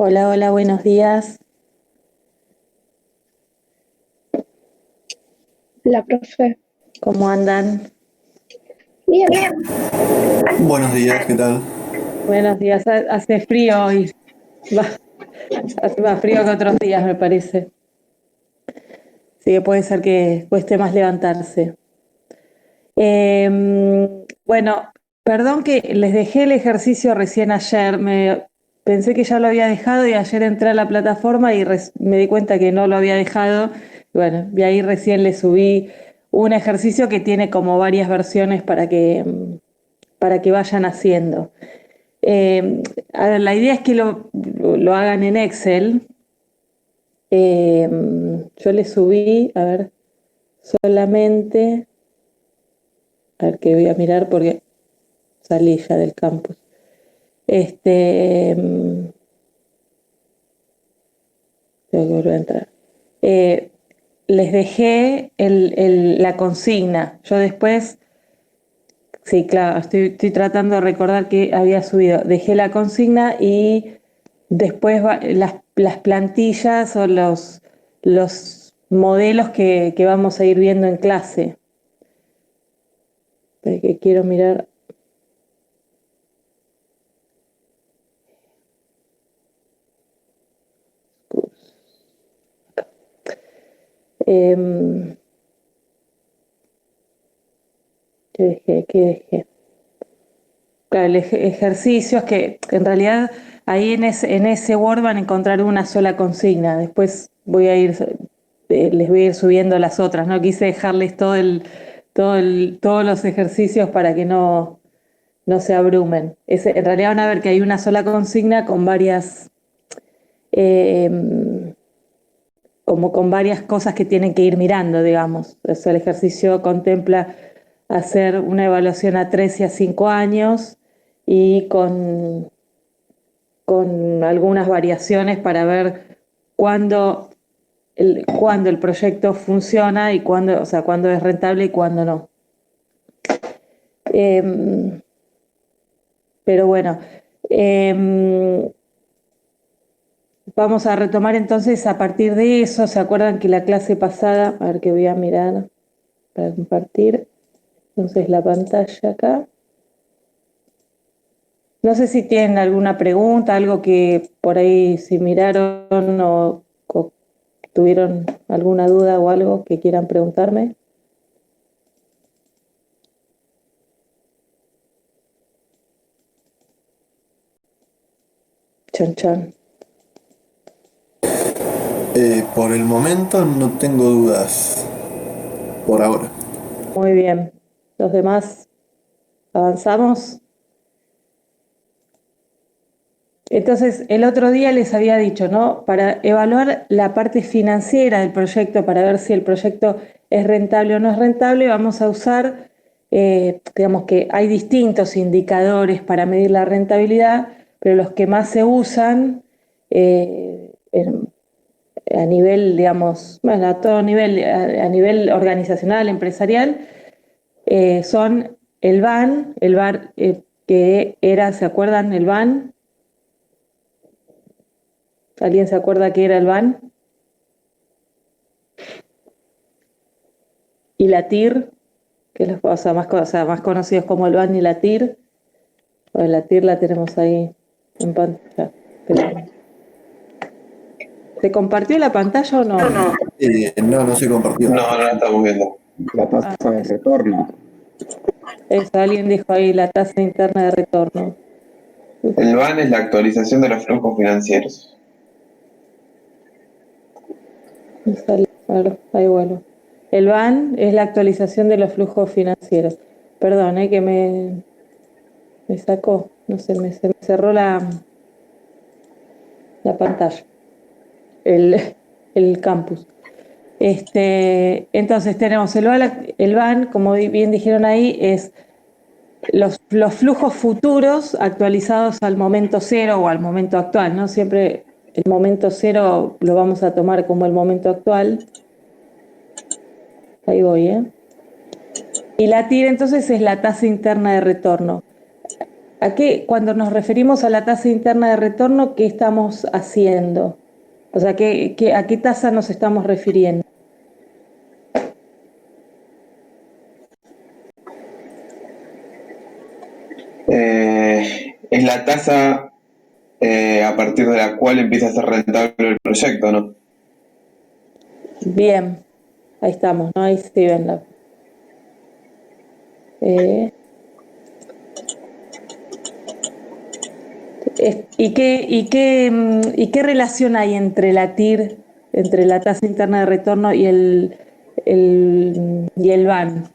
Hola, hola, buenos días. La profe. ¿Cómo andan? Bien. Buenos días, ¿qué tal? Buenos días. Hace frío hoy. Va- Hace más frío que otros días, me parece. Sí, que puede ser que cueste más levantarse. Bueno, perdón que les dejé el ejercicio recién ayer. Pensé que ya lo había dejado y ayer entré a la plataforma y me di cuenta que no lo había dejado. Bueno, y ahí recién le subí un ejercicio que tiene como varias versiones para que vayan haciendo. A ver, la idea es que lo hagan en Excel. Eh, yo le subí, a ver, solamente, a ver que voy a mirar porque salí ya del campus. Este, tengo que volver a entrar. Eh, Les dejé la consigna. Yo después, sí, claro, estoy tratando de recordar que había subido. Dejé la consigna y después las plantillas o los modelos que vamos a ir viendo en clase. Que quiero mirar. Eh, ¿Qué dejé? ¿Qué dejé? Claro, ejercicios que en realidad ahí en ese Word van a encontrar una sola consigna. Después les voy a ir subiendo las otras. No quise dejarles todos los ejercicios para que no se abrumen. En realidad van a ver que hay una sola consigna con eh, como con varias cosas que tienen que ir mirando, digamos. O sea, el ejercicio contempla hacer una evaluación a 3 y a 5 años y con algunas variaciones para ver cuándo cuándo el proyecto funciona y cuándo, o sea, cuándo es rentable y cuándo no. Eh, pero bueno, eh, vamos a retomar entonces a partir de eso. ¿Se acuerdan que la clase pasada, a ver que voy a mirar para compartir? Entonces la pantalla acá. No sé si tienen alguna pregunta, algo que por ahí si miraron o tuvieron alguna duda o algo que quieran preguntarme. Chan, chan. Por el momento no tengo dudas, por ahora. Muy bien. Los demás avanzamos. Entonces, el otro día les había dicho, ¿no? Para evaluar la parte financiera del proyecto, para ver si el proyecto es rentable o no es rentable, vamos a usar, digamos que hay distintos indicadores para medir la rentabilidad, pero los que más se usan a nivel, digamos, bueno, a todo nivel, a nivel organizacional, empresarial, son el BAN, que era, ¿se acuerdan? El BAN. ¿Alguien se acuerda qué era el BAN? Y la TIR, que es más conocidos como el BAN y la TIR. Bueno, la TIR la tenemos ahí en pantalla. ¿Se compartió la pantalla o no? No, no se compartió. No, no la estamos viendo. La tasa de retorno. Eso, alguien dijo ahí la tasa interna de retorno. El BAN es la actualización de los flujos financieros. A ver, ahí vuelvo. El BAN es la actualización de los flujos financieros. Perdón, que me sacó, no sé, se me cerró la pantalla, el, el campus. Entonces tenemos el BAN, como bien dijeron ahí, es los flujos futuros actualizados al momento cero o al momento actual, ¿no? Siempre el momento cero lo vamos a tomar como el momento actual. Ahí voy, ¿eh? Y la TIR entonces es la tasa interna de retorno. cuando nos referimos a la tasa interna de retorno, ¿qué estamos haciendo? O sea, ¿a qué tasa nos estamos refiriendo? Es la tasa a partir de la cual empieza a ser rentable el proyecto, ¿no? Bien, ahí estamos, ¿no? Ahí sí ven la... ¿Y qué relación hay entre la TIR, entre la tasa interna de retorno y el VAN?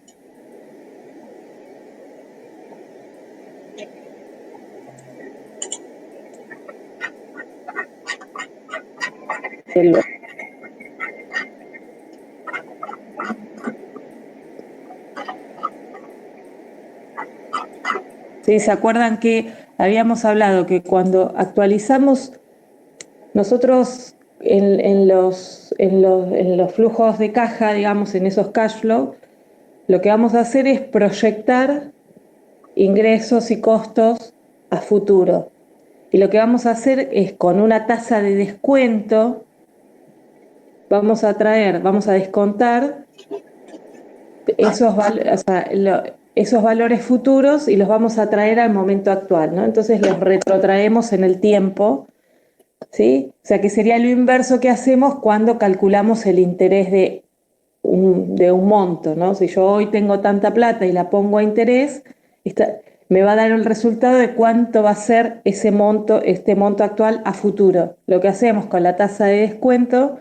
El- Sí, ¿se acuerdan que habíamos hablado que cuando actualizamos nosotros en los flujos de caja, digamos, en esos cash flow, lo que vamos a hacer es proyectar ingresos y costos a futuro? Y lo que vamos a hacer es, con una tasa de descuento, vamos a descontar esos valores futuros y los vamos a traer al momento actual, ¿no? Entonces los retrotraemos en el tiempo, ¿sí? O sea que sería lo inverso que hacemos cuando calculamos el interés de un monto, ¿no? Si yo hoy tengo tanta plata y la pongo a interés, me va a dar el resultado de cuánto va a ser este monto actual a futuro. Lo que hacemos con la tasa de descuento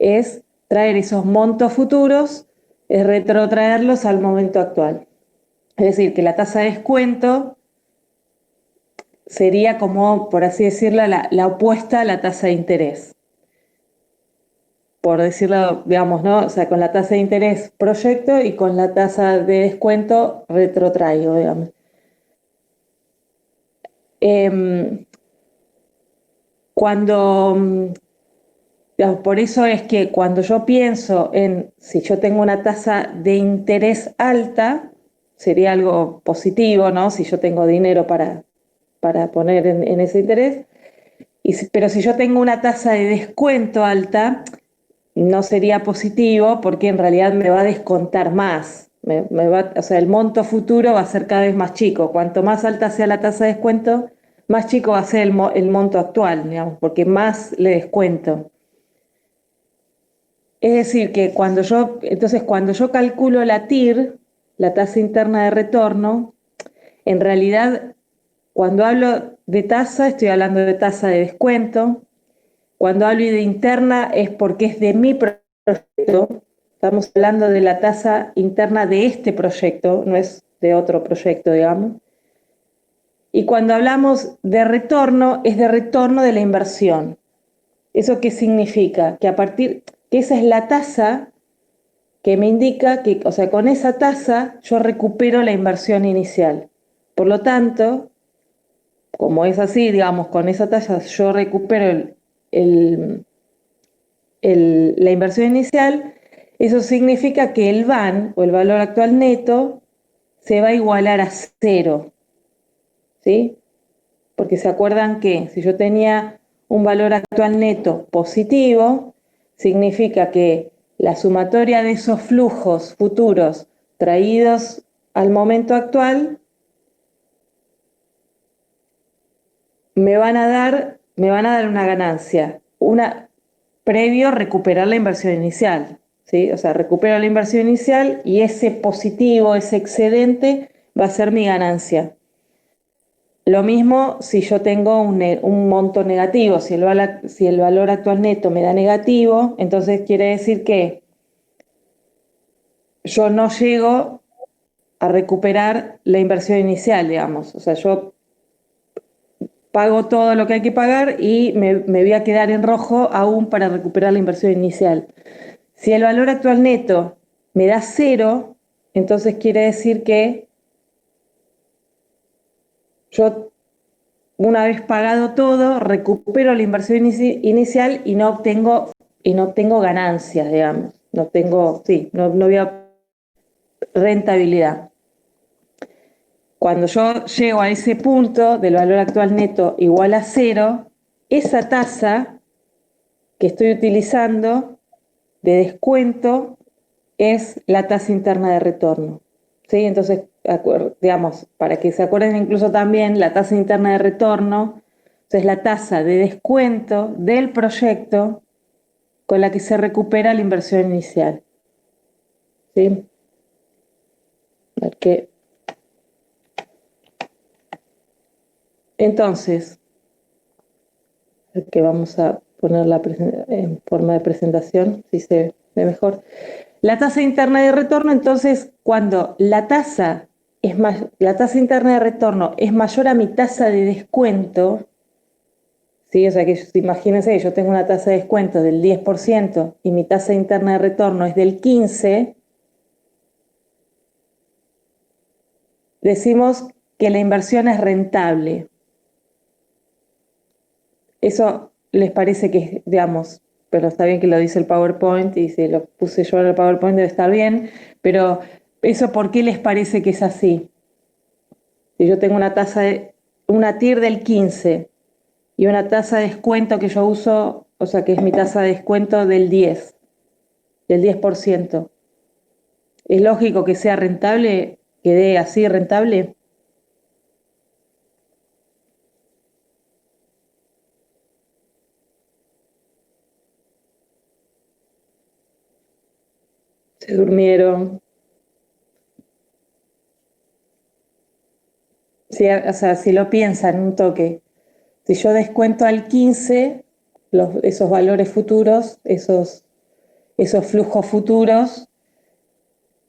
es traer esos montos futuros, es retrotraerlos al momento actual. Es decir, que la tasa de descuento sería como, por así decirlo, la opuesta a la tasa de interés. Por decirlo, digamos, ¿no? O sea, con la tasa de interés proyecto y con la tasa de descuento retrotraigo, digamos. Cuando, digamos, por eso es que cuando yo pienso en si yo tengo una tasa de interés alta, sería algo positivo, ¿no? Si yo tengo dinero para poner en ese interés. Pero si yo tengo una tasa de descuento alta, no sería positivo porque en realidad me va a descontar más. O sea, el monto futuro va a ser cada vez más chico. Cuanto más alta sea la tasa de descuento, más chico va a ser el monto actual, digamos, porque más le descuento. Es decir, que cuando yo calculo la TIR, la tasa interna de retorno, en realidad, cuando hablo de tasa, estoy hablando de tasa de descuento. Cuando hablo de interna es porque es de mi proyecto. Estamos hablando de la tasa interna de este proyecto, no es de otro proyecto, digamos. Y cuando hablamos de retorno, es de retorno de la inversión. ¿Eso qué significa? Que esa es la tasa que me indica que, o sea, con esa tasa yo recupero la inversión inicial. Por lo tanto, como es así, digamos, con esa tasa yo recupero la inversión inicial, eso significa que el VAN, o el valor actual neto, se va a igualar a cero, ¿sí? Porque se acuerdan que si yo tenía un valor actual neto positivo, significa que la sumatoria de esos flujos futuros traídos al momento actual me van a dar una ganancia, previo recuperar la inversión inicial, ¿sí? O sea, recupero la inversión inicial y ese positivo, ese excedente va a ser mi ganancia. Lo mismo si yo tengo un monto negativo, si el valor actual neto me da negativo, entonces quiere decir que yo no llego a recuperar la inversión inicial, digamos. O sea, yo pago todo lo que hay que pagar y me voy a quedar en rojo aún para recuperar la inversión inicial. Si el valor actual neto me da cero, entonces quiere decir que yo, una vez pagado todo, recupero la inversión inicial y no obtengo ganancias, digamos. No veo rentabilidad. cuando yo llego a ese punto del valor actual neto igual a 0, esa tasa que estoy utilizando de descuento es la tasa interna de retorno. ¿Sí? Entonces, digamos, para que se acuerden incluso también, la tasa interna de retorno es la tasa de descuento del proyecto con la que se recupera la inversión inicial. ¿Sí? A ver qué. Entonces, que vamos a ponerla en forma de presentación, si se ve mejor. La tasa interna de retorno, entonces, cuando la tasa interna de retorno es mayor a mi tasa de descuento, ¿sí? O sea que imagínense que yo tengo una tasa de descuento del 10% y mi tasa interna de retorno es del 15%, decimos que la inversión es rentable. Eso les parece que, digamos, pero está bien que lo dice el PowerPoint y si lo puse yo en el PowerPoint debe estar bien, pero eso ¿por qué les parece que es así? Si yo tengo una TIR del 15 y una tasa de descuento que yo uso, o sea que es mi tasa de descuento del 10%. ¿Es lógico que sea rentable, que dé así rentable? Se durmieron. Sí, o sea, si lo piensan un toque, si yo descuento al 15 esos valores futuros, esos flujos futuros,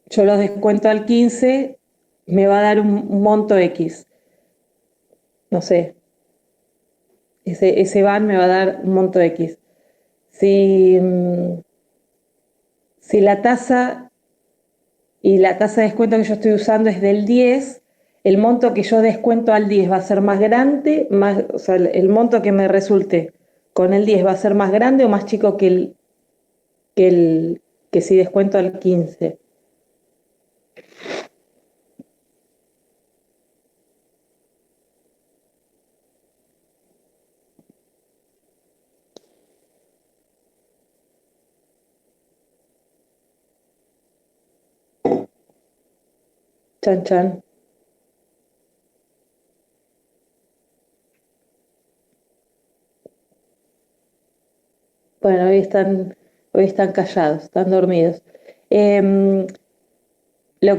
yo los descuento al 15, me va a dar un monto X. No sé, ese van me va a dar un monto X. Si la tasa y la tasa de descuento que yo estoy usando es del 10, el monto que yo descuento al 10 va a ser más grande, o sea, el monto que me resulte con el 10 va a ser más grande o más chico que si descuento al 15. Chan, chan. Bueno, hoy están callados, están dormidos. Lo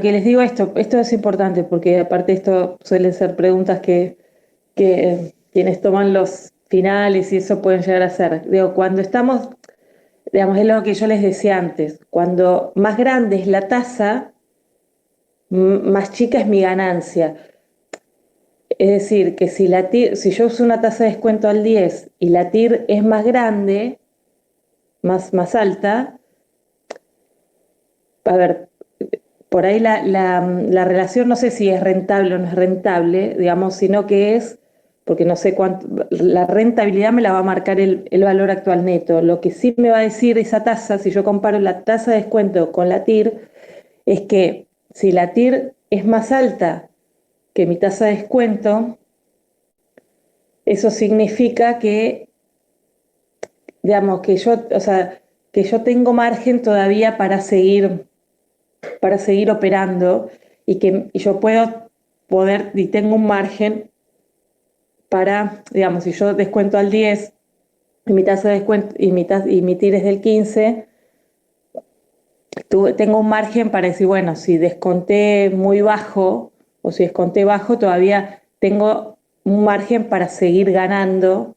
que les digo esto es importante porque aparte esto suelen ser preguntas que quienes toman los finales y eso pueden llegar a ser. Digo, cuando estamos, digamos, es lo que yo les decía antes, cuando más grande es la tasa, más chica es mi ganancia. Es decir, que si yo uso una tasa de descuento al 10 y la TIR es más grande, más alta, a ver, por ahí la relación no sé si es rentable o no es rentable, digamos, sino que es, porque no sé cuánto, la rentabilidad me la va a marcar el valor actual neto. Lo que sí me va a decir esa tasa, si yo comparo la tasa de descuento con la TIR, es que si la TIR es más alta que mi tasa de descuento, eso significa que, digamos, o sea, que yo tengo margen todavía para seguir operando y que yo y tengo un margen para, digamos, si yo descuento al 10 y mi tasa de descuento y mi TIR es del 15, tengo un margen para decir, bueno, si desconté muy bajo o si desconté bajo, todavía tengo un margen para seguir ganando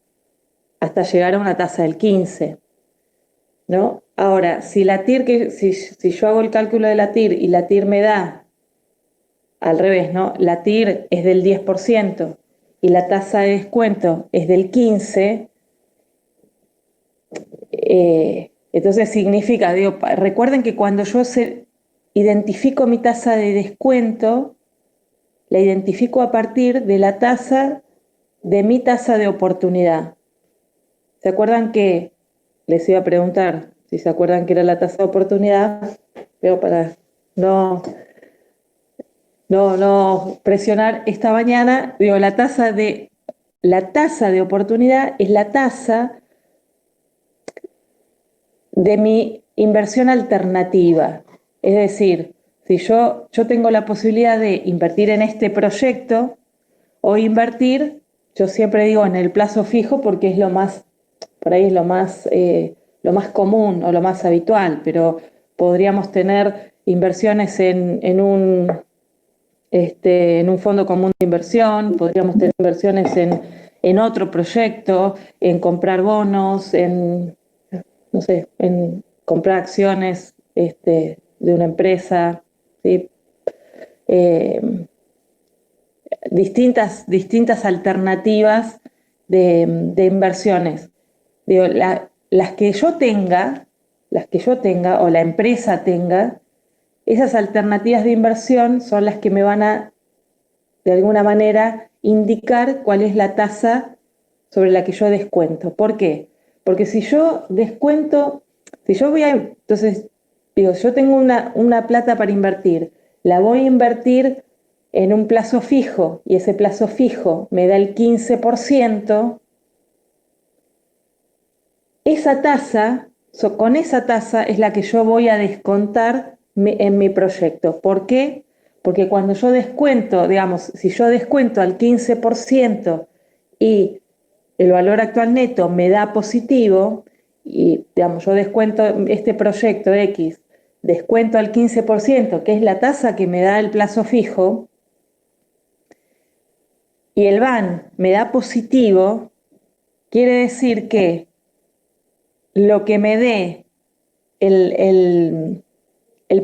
hasta llegar a una tasa del 15, ¿no? Ahora, si la TIR, si yo hago el cálculo de la TIR y la TIR me da al revés, ¿no? La TIR es del 10% y la tasa de descuento es del 15%, entonces significa, digo, recuerden que cuando yo identifico mi tasa de descuento, la identifico a partir de la tasa de mi tasa de oportunidad. ¿Se acuerdan que les iba a preguntar si se acuerdan que era la tasa de oportunidad? Pero para no no presionar esta mañana, digo, la tasa de oportunidad es la tasa de mi inversión alternativa. Es decir, si yo tengo la posibilidad de invertir en este proyecto o invertir, yo siempre digo en el plazo fijo porque es lo más, por ahí es lo más común o lo más habitual, pero podríamos tener inversiones en un fondo común de inversión, podríamos tener inversiones en otro proyecto, en comprar bonos, no sé, en comprar acciones de una empresa, ¿sí? Distintas alternativas de inversiones. Digo, las que yo tenga o la empresa tenga, esas alternativas de inversión son las que me van a, de alguna manera, indicar cuál es la tasa sobre la que yo descuento. ¿Por qué? Porque si yo descuento, entonces, digo, yo tengo una plata para invertir, la voy a invertir en un plazo fijo y ese plazo fijo me da el 15%, esa tasa, con esa tasa es la que yo voy a descontar en mi proyecto. ¿Por qué? Porque cuando yo descuento, digamos, si yo descuento al 15% y el valor actual neto me da positivo, y digamos, yo descuento este proyecto X, descuento al 15%, que es la tasa que me da el plazo fijo, y el BAN me da positivo, quiere decir que lo que me dé el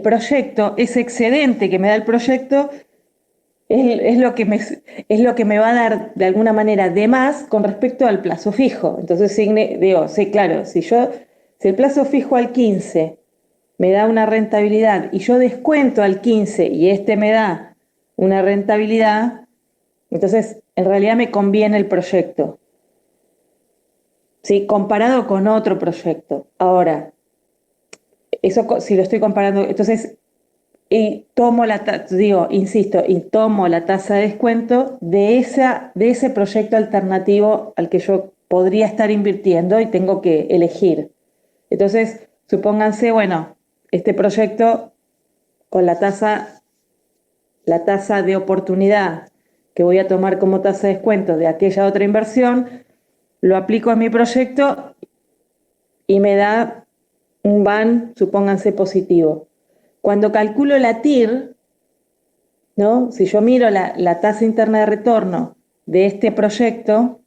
proyecto, ese excedente que me da el proyecto, es lo que me va a dar de alguna manera de más con respecto al plazo fijo. Entonces digo, sí, claro, si el plazo fijo al 15 me da una rentabilidad y yo descuento al 15 y me da una rentabilidad, entonces en realidad me conviene el proyecto, ¿sí? Comparado con otro proyecto. Ahora, eso si lo estoy comparando, entonces y tomo tomo la tasa de descuento de ese proyecto alternativo al que yo podría estar invirtiendo y tengo que elegir. Entonces, supónganse, bueno, este proyecto con la tasa de oportunidad que voy a tomar como tasa de descuento de aquella otra inversión, lo aplico a mi proyecto y me da un BAN, supónganse, positivo. Cuando calculo la TIR, ¿no? Si yo miro la tasa interna de retorno de este proyecto,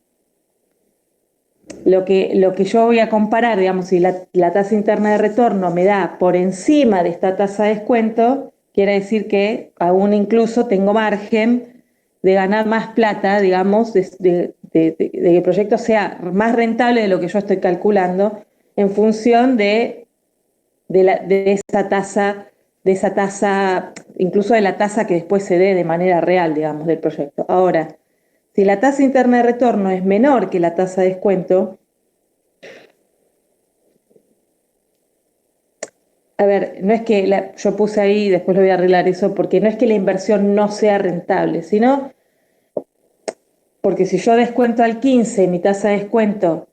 lo que yo voy a comparar, digamos, si la tasa interna de retorno me da por encima de esta tasa de descuento, quiere decir que aún incluso tengo margen de ganar más plata, digamos, de que el proyecto sea más rentable de lo que yo estoy calculando en función de esa tasa, incluso de la tasa que después se dé de manera real, digamos, del proyecto. Ahora, si la tasa interna de retorno es menor que la tasa de descuento, a ver, no es que yo puse ahí, después lo voy a arreglar eso, porque no es que la inversión no sea rentable, sino porque si yo descuento al 15 y mi tasa de descuento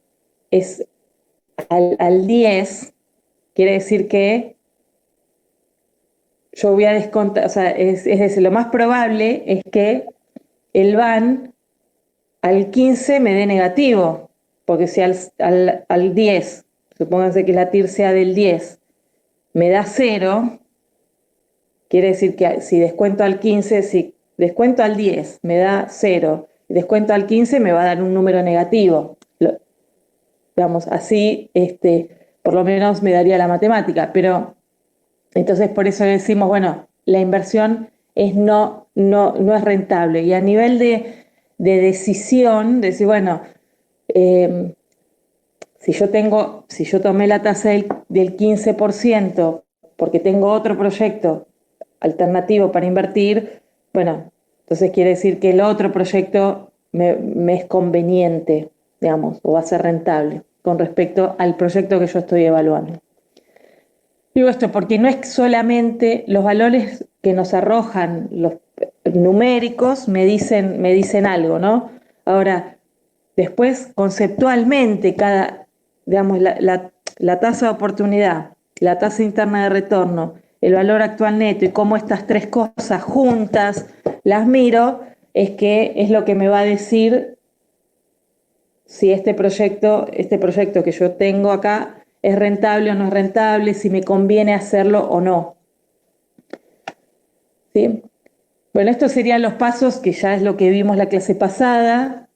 es al 10, quiere decir que yo voy a descontar, o sea, es decir, lo más probable es que el BAN al 15 me dé negativo, porque si al 10, supónganse que la TIR sea del 10, me da 0, quiere decir que si descuento al 15, si descuento al 10 me da 0, y descuento al 15 me va a dar un número negativo. Digamos, así por lo menos me daría la matemática, pero entonces por eso decimos, bueno, la inversión no es rentable. Y a nivel de decisión, decir, bueno, si yo tomé la tasa del 15% porque tengo otro proyecto alternativo para invertir, bueno, entonces quiere decir que el otro proyecto me es conveniente, digamos, o va a ser rentable con respecto al proyecto que yo estoy evaluando. Digo esto porque no es solamente los valores que nos arrojan numéricos me dicen algo, ¿no? Ahora, después, conceptualmente, digamos, la tasa de oportunidad, la tasa interna de retorno, el valor actual neto y cómo estas tres cosas juntas las miro, es lo que me va a decir si este proyecto que yo tengo acá es rentable o no es rentable, si me conviene hacerlo o no. ¿Sí? Bueno, estos serían los pasos, que ya es lo que vimos la clase pasada,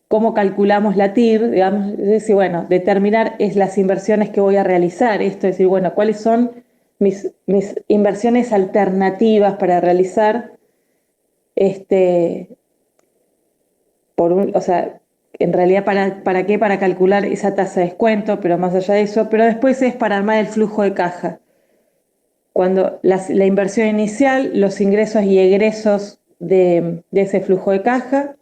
cómo calculamos la TIR, digamos, es decir, bueno, determinar las inversiones que voy a realizar, esto es decir, bueno, cuáles son mis inversiones alternativas para realizar, o sea, en realidad, ¿para qué? Para calcular esa tasa de descuento, pero más allá de eso, pero después es para armar el flujo de caja. Cuando la inversión inicial, los ingresos y egresos de ese flujo de caja,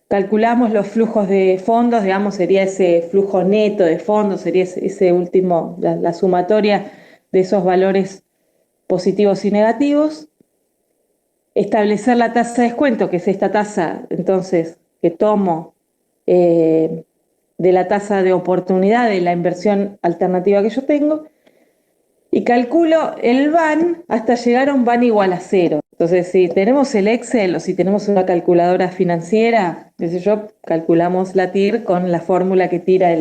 calculamos los flujos de fondos, digamos, sería ese flujo neto de fondos, sería ese último, la sumatoria de esos valores positivos y negativos. Establecer la tasa de descuento, que es esta tasa, entonces, que tomo de la tasa de oportunidad de la inversión alternativa que yo tengo, y calculo el VAN hasta llegar a un VAN igual a 0. Entonces, si tenemos el Excel o si tenemos una calculadora financiera, qué sé yo, calculamos la TIR con la fórmula que tira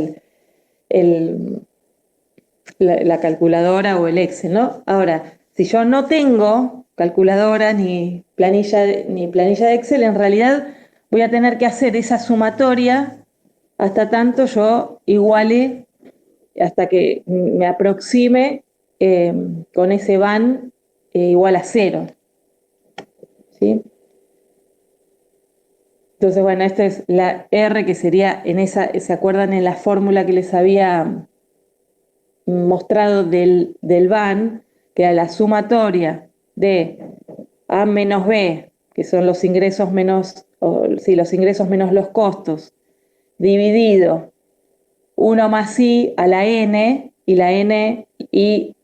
la calculadora o el Excel, ¿no? Ahora, si yo no tengo calculadora ni planilla de Excel, en realidad voy a tener que hacer esa sumatoria hasta tanto yo iguale, hasta que me aproxime con ese VAN igual a 0. ¿Sí? Entonces, bueno, esta es la R, que sería ¿se acuerdan en la fórmula que les había mostrado del VAN? Que era la sumatoria de A menos B, que son los ingresos menos, los ingresos menos los costos, dividido 1 más I a la N, y la N, y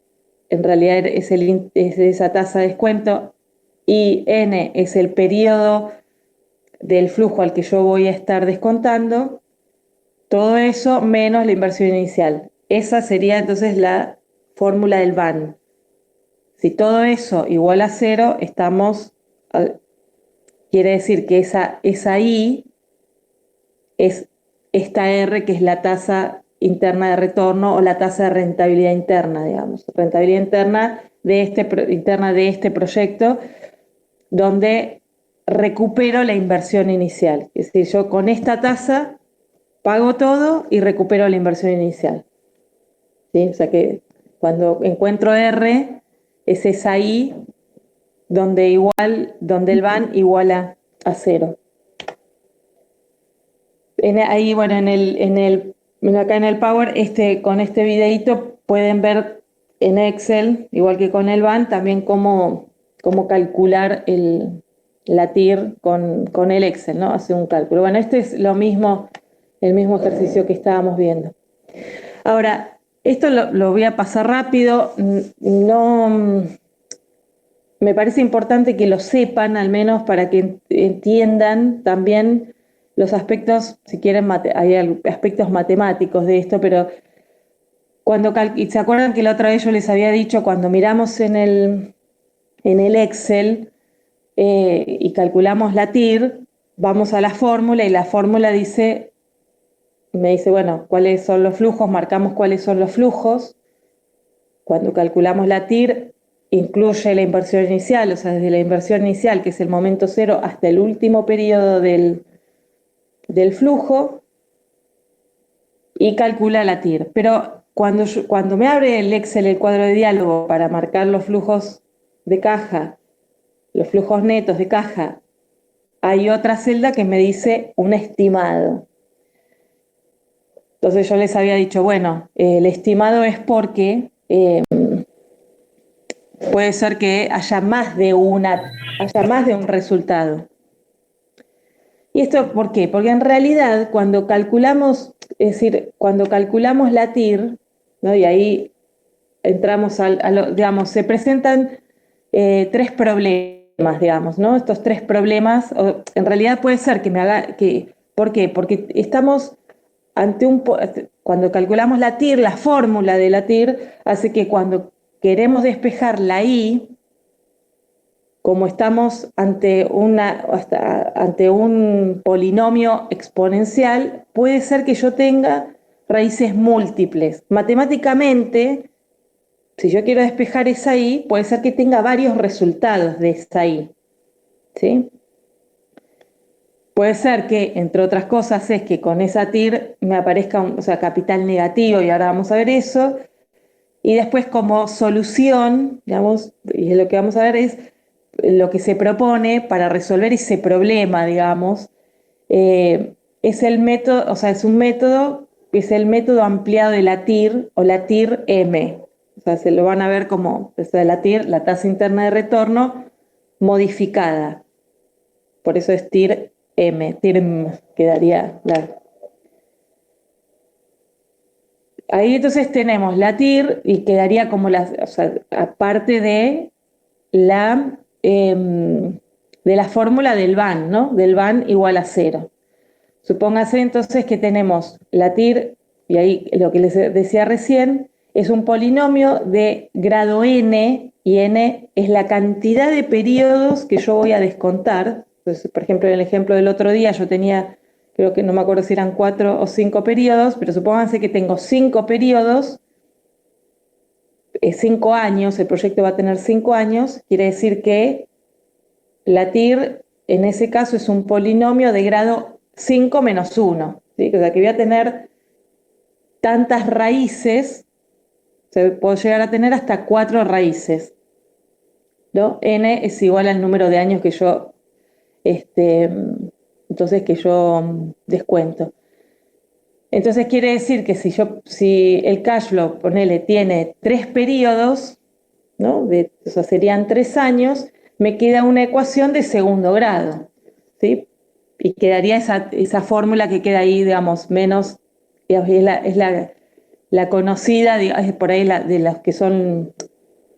en realidad es esa tasa de descuento, y N es el periodo del flujo al que yo voy a estar descontando, todo eso menos la inversión inicial. Esa sería entonces la fórmula del VAN. Si todo eso igual a 0, quiere decir que esa I es esta R, que es la tasa interna de retorno o la tasa de rentabilidad interna, digamos, rentabilidad interna de este proyecto, donde recupero la inversión inicial. Es decir, yo con esta tasa pago todo y recupero la inversión inicial. ¿Sí? O sea que cuando encuentro R, es esa I donde el VAN iguala a 0. Ahí, bueno, acá en el Power, con este videito pueden ver en Excel, igual que con el VAN, también cómo calcular la TIR con el Excel, ¿no? Hace un cálculo. Bueno, este es el mismo ejercicio que estábamos viendo. Ahora, esto lo voy a pasar rápido. No, me parece importante que lo sepan, al menos para que entiendan también los aspectos, si quieren, hay aspectos matemáticos de esto, pero y se acuerdan que la otra vez yo les había dicho, cuando miramos en el Excel y calculamos la TIR, vamos a la fórmula y la fórmula me dice, bueno, cuáles son los flujos, marcamos cuáles son los flujos. Cuando calculamos la TIR, incluye la inversión inicial, o sea, desde la inversión inicial, que es el momento 0, hasta el último periodo del flujo, y calcula la TIR. Pero cuando me abre el Excel, el cuadro de diálogo, para marcar los flujos de caja, los flujos netos de caja, hay otra celda que me dice un estimado. Entonces yo les había dicho, bueno, el estimado es porque puede ser que haya más de un resultado. ¿Y esto por qué? Porque en realidad cuando calculamos la TIR, ¿no? Y ahí entramos digamos, se presentan 3 problemas. digamos, ¿no? Estos 3 problemas, en realidad puede ser que me haga, ¿por qué? Porque estamos ante cuando calculamos la TIR, la fórmula de la TIR hace que cuando queremos despejar la I, como estamos ante un polinomio exponencial, puede ser que yo tenga raíces múltiples. Matemáticamente, si yo quiero despejar esa I, puede ser que tenga varios resultados de esa I, ¿sí? Puede ser que, entre otras cosas, es que con esa TIR me aparezca capital negativo, y ahora vamos a ver eso. Y después, como solución, digamos, y lo que vamos a ver es lo que se propone para resolver ese problema, digamos, es el método, es un método que es el método ampliado de la TIR o la TIR-M. O sea, se lo van a ver como la TIR, la tasa interna de retorno, modificada. Por eso es TIR-M. TIR-M quedaría Ahí entonces tenemos la TIR y quedaría como aparte de la fórmula del van, ¿no? Del van igual a 0. Supóngase entonces que tenemos la TIR, y ahí lo que les decía recién, es un polinomio de grado n, y n es la cantidad de periodos que yo voy a descontar. Entonces, por ejemplo, en el ejemplo del otro día yo tenía, creo que no me acuerdo si eran 4 o 5 periodos, pero supónganse que tengo 5 periodos, 5 años, el proyecto va a tener 5 años, quiere decir que la TIR en ese caso es un polinomio de grado 5 menos 1, ¿sí? O sea que voy a tener tantas raíces, puedo llegar a tener hasta 4 raíces, ¿no? N es igual al número de años que yo, entonces que yo descuento. Entonces quiere decir que si el cash flow, ponele, tiene 3 periodos, ¿no? O sea, serían 3 años, me queda una ecuación de segundo grado, ¿sí? Y quedaría esa fórmula que queda ahí, digamos, menos, digamos, es la conocida, es por ahí de las que son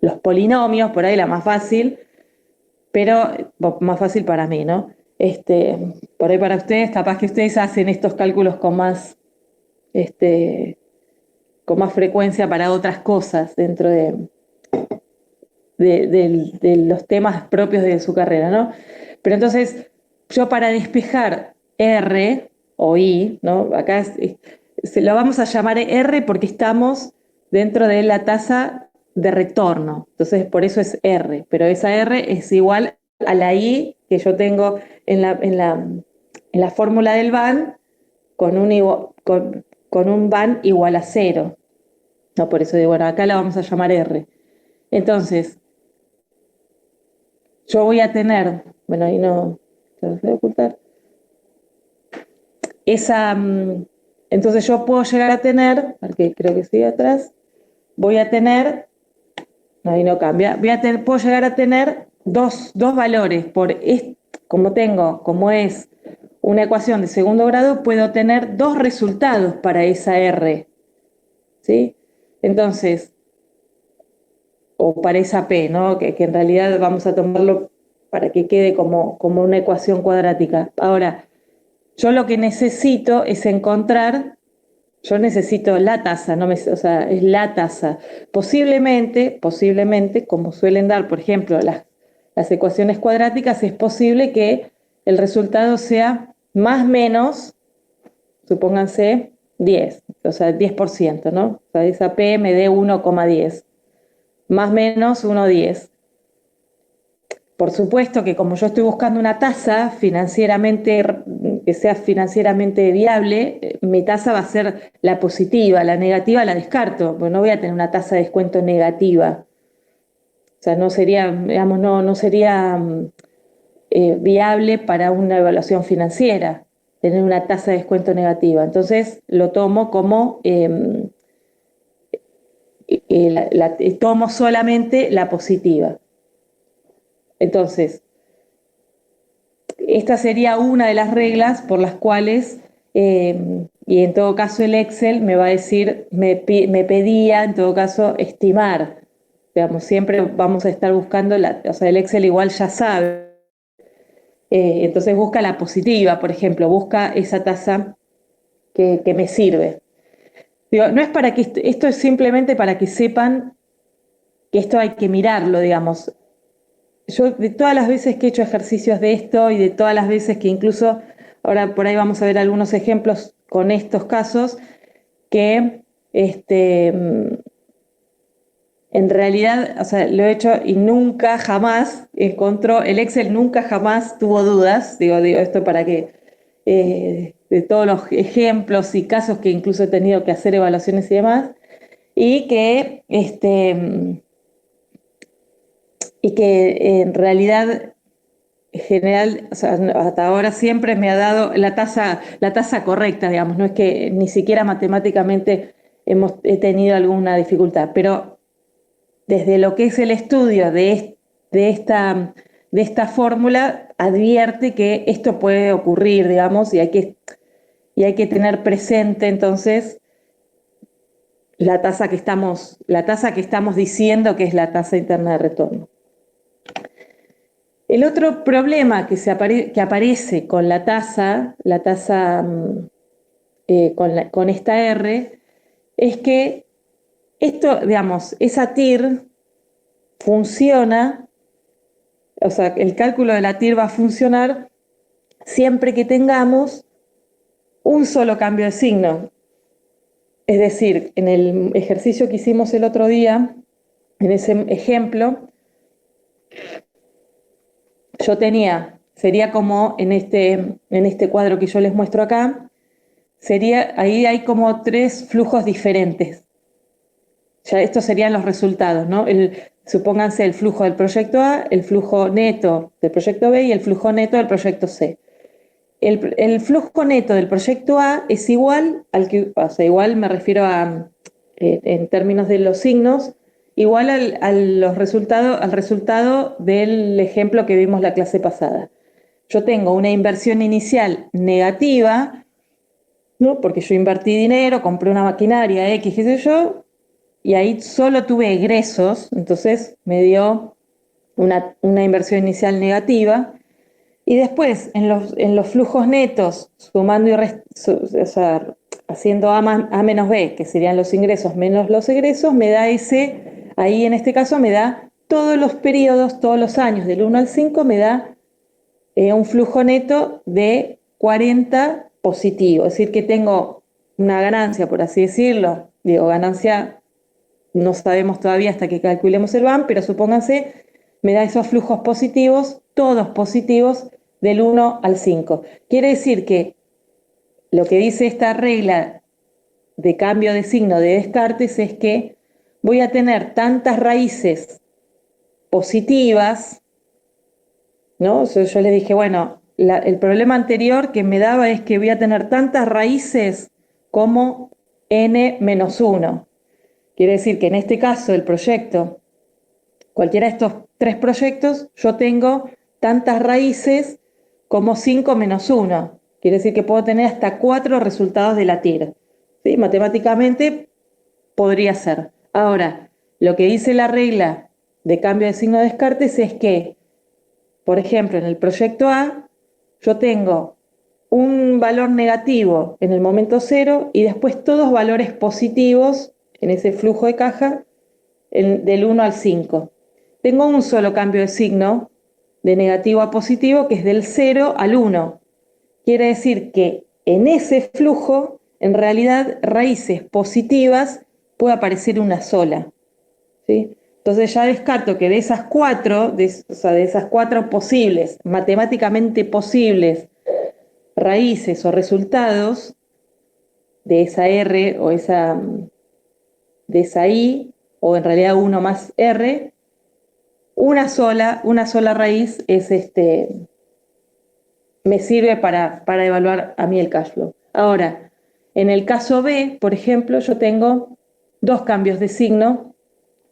los polinomios, por ahí la más fácil, pero más fácil para mí, ¿no? Por ahí para ustedes, capaz que ustedes hacen estos cálculos con más frecuencia para otras cosas dentro de los temas propios de su carrera, ¿no? Pero entonces, yo para despejar R o I, ¿no? Acá se lo vamos a llamar R porque estamos dentro de la tasa de retorno. Entonces, por eso es R, pero esa R es igual a la I que yo tengo en la fórmula del van con un van igual a 0. No, por eso digo, bueno, acá la vamos a llamar R. Entonces, yo voy a tener, bueno, ahí no, se los voy a ocultar, entonces yo puedo llegar a tener, porque creo que sigue atrás, voy a tener, ahí no cambia, puedo llegar a tener dos valores, como es una ecuación de segundo grado, puedo tener 2 resultados para esa R, ¿sí? Entonces, o para esa P, ¿no? Que en realidad vamos a tomarlo para que quede como una ecuación cuadrática. Ahora, yo lo que necesito es yo necesito la tasa, es la tasa. Posiblemente, como suelen dar, por ejemplo, las ecuaciones cuadráticas, es posible que el resultado sea más o menos, supónganse, 10, o sea, 10%, ¿no? O sea, esa P me dé 1,10. Más o menos 1,10. Por supuesto que como yo estoy buscando una tasa que sea financieramente viable, mi tasa va a ser la positiva, la negativa la descarto, porque no voy a tener una tasa de descuento negativa. O sea, no sería, digamos, no sería viable para una evaluación financiera tener una tasa de descuento negativa. Entonces lo tomo como tomo solamente la positiva. Entonces, esta sería una de las reglas por las cuales, y en todo caso el Excel me va a decir, me pedía en todo caso estimar. digamos, siempre vamos a estar buscando, o sea, el Excel igual ya sabe. Entonces busca la positiva, por ejemplo, busca esa tasa que me sirve. Digo, no es para que esto es simplemente para que sepan que esto hay que mirarlo, digamos. Yo de todas las veces que he hecho ejercicios de esto y de todas las veces que incluso, ahora por ahí vamos a ver algunos ejemplos con estos casos, que en realidad, o sea, lo he hecho y nunca jamás el Excel nunca jamás tuvo dudas, digo esto para que, de todos los ejemplos y casos que incluso he tenido que hacer evaluaciones y demás, y que, en realidad general, o sea, hasta ahora siempre me ha dado la tasa correcta, digamos, no es que ni siquiera matemáticamente he tenido alguna dificultad, pero desde lo que es el estudio de esta fórmula, advierte que esto puede ocurrir, digamos, y hay que tener presente entonces la tasa que estamos diciendo que es la tasa interna de retorno. El otro problema que aparece con la tasa con esta R, es que esto, digamos, esa TIR funciona, o sea, el cálculo de la TIR va a funcionar siempre que tengamos un solo cambio de signo. Es decir, en el ejercicio que hicimos el otro día, en ese ejemplo, sería como en este cuadro que yo les muestro acá, ahí hay como 3 flujos diferentes. Ya estos serían los resultados, ¿no? Supónganse el flujo del proyecto A, el flujo neto del proyecto B y el flujo neto del proyecto C. El flujo neto del proyecto A es igual o sea, igual me refiero a, en términos de los signos, igual al resultado del ejemplo que vimos la clase pasada. Yo tengo una inversión inicial negativa, ¿no? Porque yo invertí dinero, compré una maquinaria X, qué sé yo, y ahí solo tuve egresos, entonces me dio una inversión inicial negativa. Y después, en los flujos netos, sumando o sea, haciendo A menos B, que serían los ingresos menos los egresos, me da ahí en este caso me da todos los periodos, todos los años, del 1 al 5, me da un flujo neto de 40 positivo. Es decir, que tengo una ganancia, por así decirlo, digo, ganancia no sabemos todavía hasta que calculemos el BAM, pero supónganse, me da esos flujos positivos, todos positivos, del 1 al 5. Quiere decir que lo que dice esta regla de cambio de signo de Descartes es que voy a tener tantas raíces positivas, ¿no? Yo les dije, bueno, el problema anterior que me daba es que voy a tener tantas raíces como n-1. Quiere decir que en este caso el proyecto, cualquiera de estos 3 proyectos, yo tengo tantas raíces como 5 menos 1. Quiere decir que puedo tener hasta 4 resultados de la TIR. ¿Sí? Matemáticamente podría ser. Ahora, lo que dice la regla de cambio de signo de Descartes es que, por ejemplo, en el proyecto A, yo tengo un valor negativo en el momento 0 y después todos valores positivos en ese flujo de caja del 1 al 5. Tengo un solo cambio de signo, de negativo a positivo, que es del 0 al 1. Quiere decir que en ese flujo, en realidad, raíces positivas puede aparecer una sola. ¿Sí? Entonces ya descarto que de esas 4, o sea, de esas 4 posibles, matemáticamente posibles, raíces o resultados de esa R o de esa I, o en realidad 1 más R, una sola raíz me sirve para evaluar a mí el cash flow. Ahora, en el caso B, por ejemplo, yo tengo 2 cambios de signo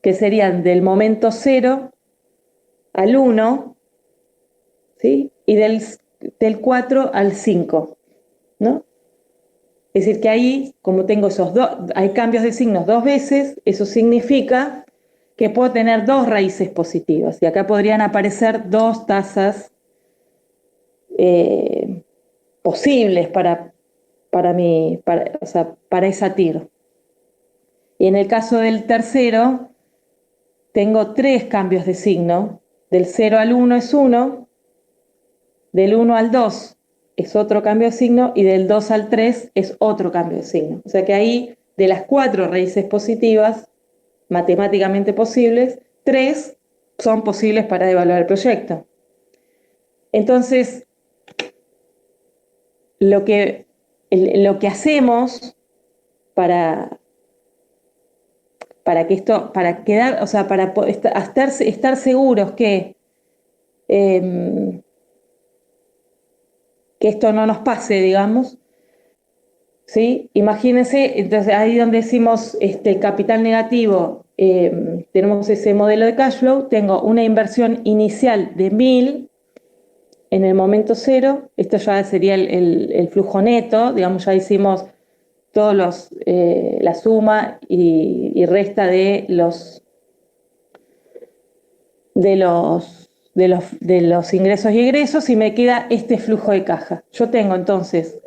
que serían del momento 0 al 1, ¿sí? Y del 4 al 5, ¿no? Es decir, que ahí, como tengo hay cambios de signos 2 veces, eso significa que puedo tener dos raíces positivas. Y acá podrían aparecer dos tasas posibles para esa TIR. Y en el caso del tercero, tengo tres cambios de signo. Del 0 al 1 es 1, del 1 al 2 es otro cambio de signo y del 2 al 3 es otro cambio de signo. O sea que ahí, de las 4 raíces positivas, matemáticamente posibles, 3 son posibles para evaluar el proyecto. Entonces, lo que hacemos para estar seguros que esto no nos pase, digamos, ¿sí? Imagínense, entonces ahí donde decimos el capital negativo, tenemos ese modelo de cash flow, tengo una inversión inicial de 1.000 en el momento cero, esto ya sería el flujo neto, digamos, ya hicimos todos la suma y resta de los ingresos y egresos y me queda este flujo de caja. Yo tengo entonces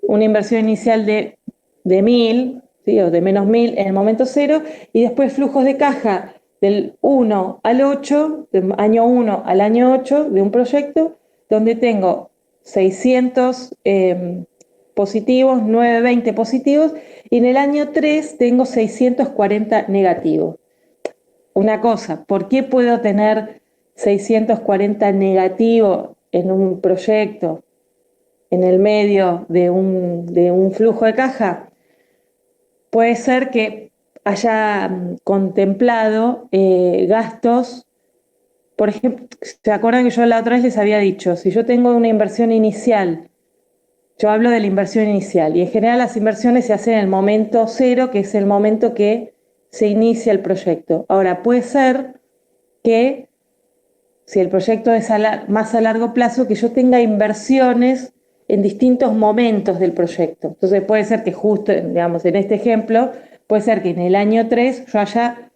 una inversión inicial de 1.000, ¿sí? O de menos 1.000 en el momento cero y después flujos de caja del 1 al 8, del año 1 al año 8 de un proyecto donde tengo 600 positivos, 920 positivos y en el año 3 tengo 640 negativos. Una cosa, ¿por qué puedo tener 640 negativo en un proyecto en el medio de un flujo de caja? Puede ser que haya contemplado gastos. Por ejemplo, ¿se acuerdan que yo la otra vez les había dicho? Si yo tengo una inversión inicial, yo hablo de la inversión inicial y en general las inversiones se hacen en el momento cero, que es el momento que se inicia el proyecto. Ahora, puede ser que si el proyecto es más a largo plazo, que yo tenga inversiones en distintos momentos del proyecto. Entonces puede ser que justo, digamos, en este ejemplo, puede ser que en el año 3 yo haya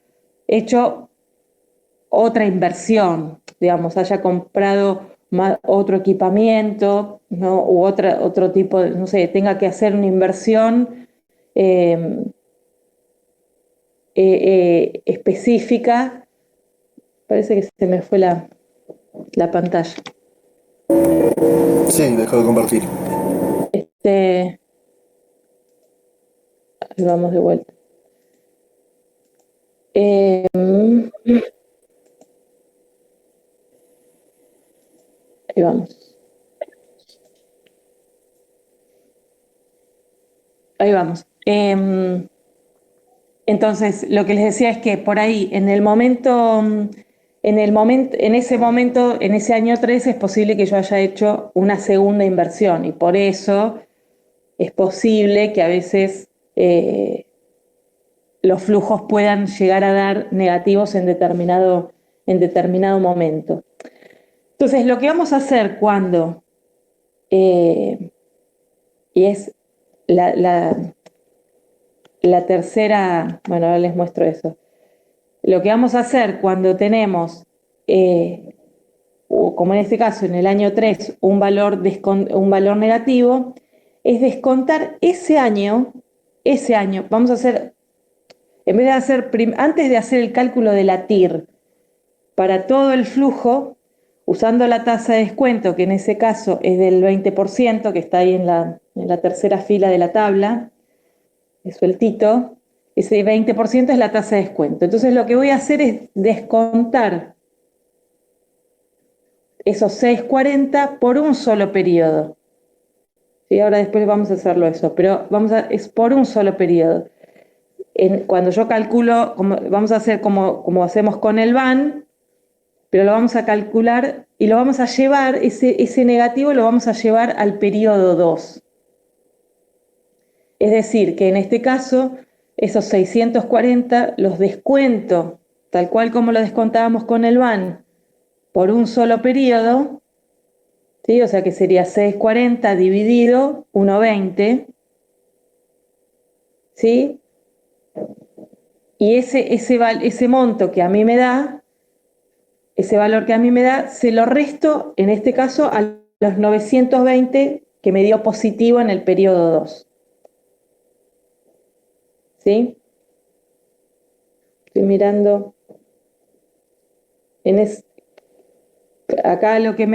hecho otra inversión, digamos, haya comprado otro equipamiento, ¿no? U otro tipo de, no sé, tenga que hacer una inversión específica. Parece que se me fue la pantalla. Sí, dejo de compartir. Ahí vamos de vuelta. Ahí vamos. Ahí vamos. Entonces, lo que les decía es que por ahí, en ese momento, en ese año 3, es posible que yo haya hecho una segunda inversión y por eso es posible que a veces los flujos puedan llegar a dar negativos en determinado momento. Entonces, lo que vamos a hacer cuando, y es la tercera, bueno, ahora les muestro eso. Lo que vamos a hacer cuando tenemos, como en este caso, en el año 3, un valor negativo, es descontar ese año, vamos a hacer, en vez de hacer, antes de hacer el cálculo de la TIR, para todo el flujo, usando la tasa de descuento, que en ese caso es del 20%, que está ahí en la tercera fila de la tabla, es sueltito, ese 20% es la tasa de descuento. Entonces lo que voy a hacer es descontar esos 640 por un solo periodo. ¿Sí? Ahora después vamos a hacerlo eso, pero es por un solo periodo. Cuando yo calculo, vamos a hacer como hacemos con el BAN, pero lo vamos a calcular y lo vamos a llevar, ese negativo lo vamos a llevar al periodo 2. Es decir, que en este caso, esos 640 los descuento, tal cual como lo descontábamos con el BAN, por un solo periodo, ¿sí? O sea que sería 640 dividido 1,20, ¿sí? y ese monto que a mí me da, ese valor que a mí me da, se lo resto, en este caso, a los 920 que me dio positivo en el periodo 2. ¿Sí? Estoy mirando. Acá lo que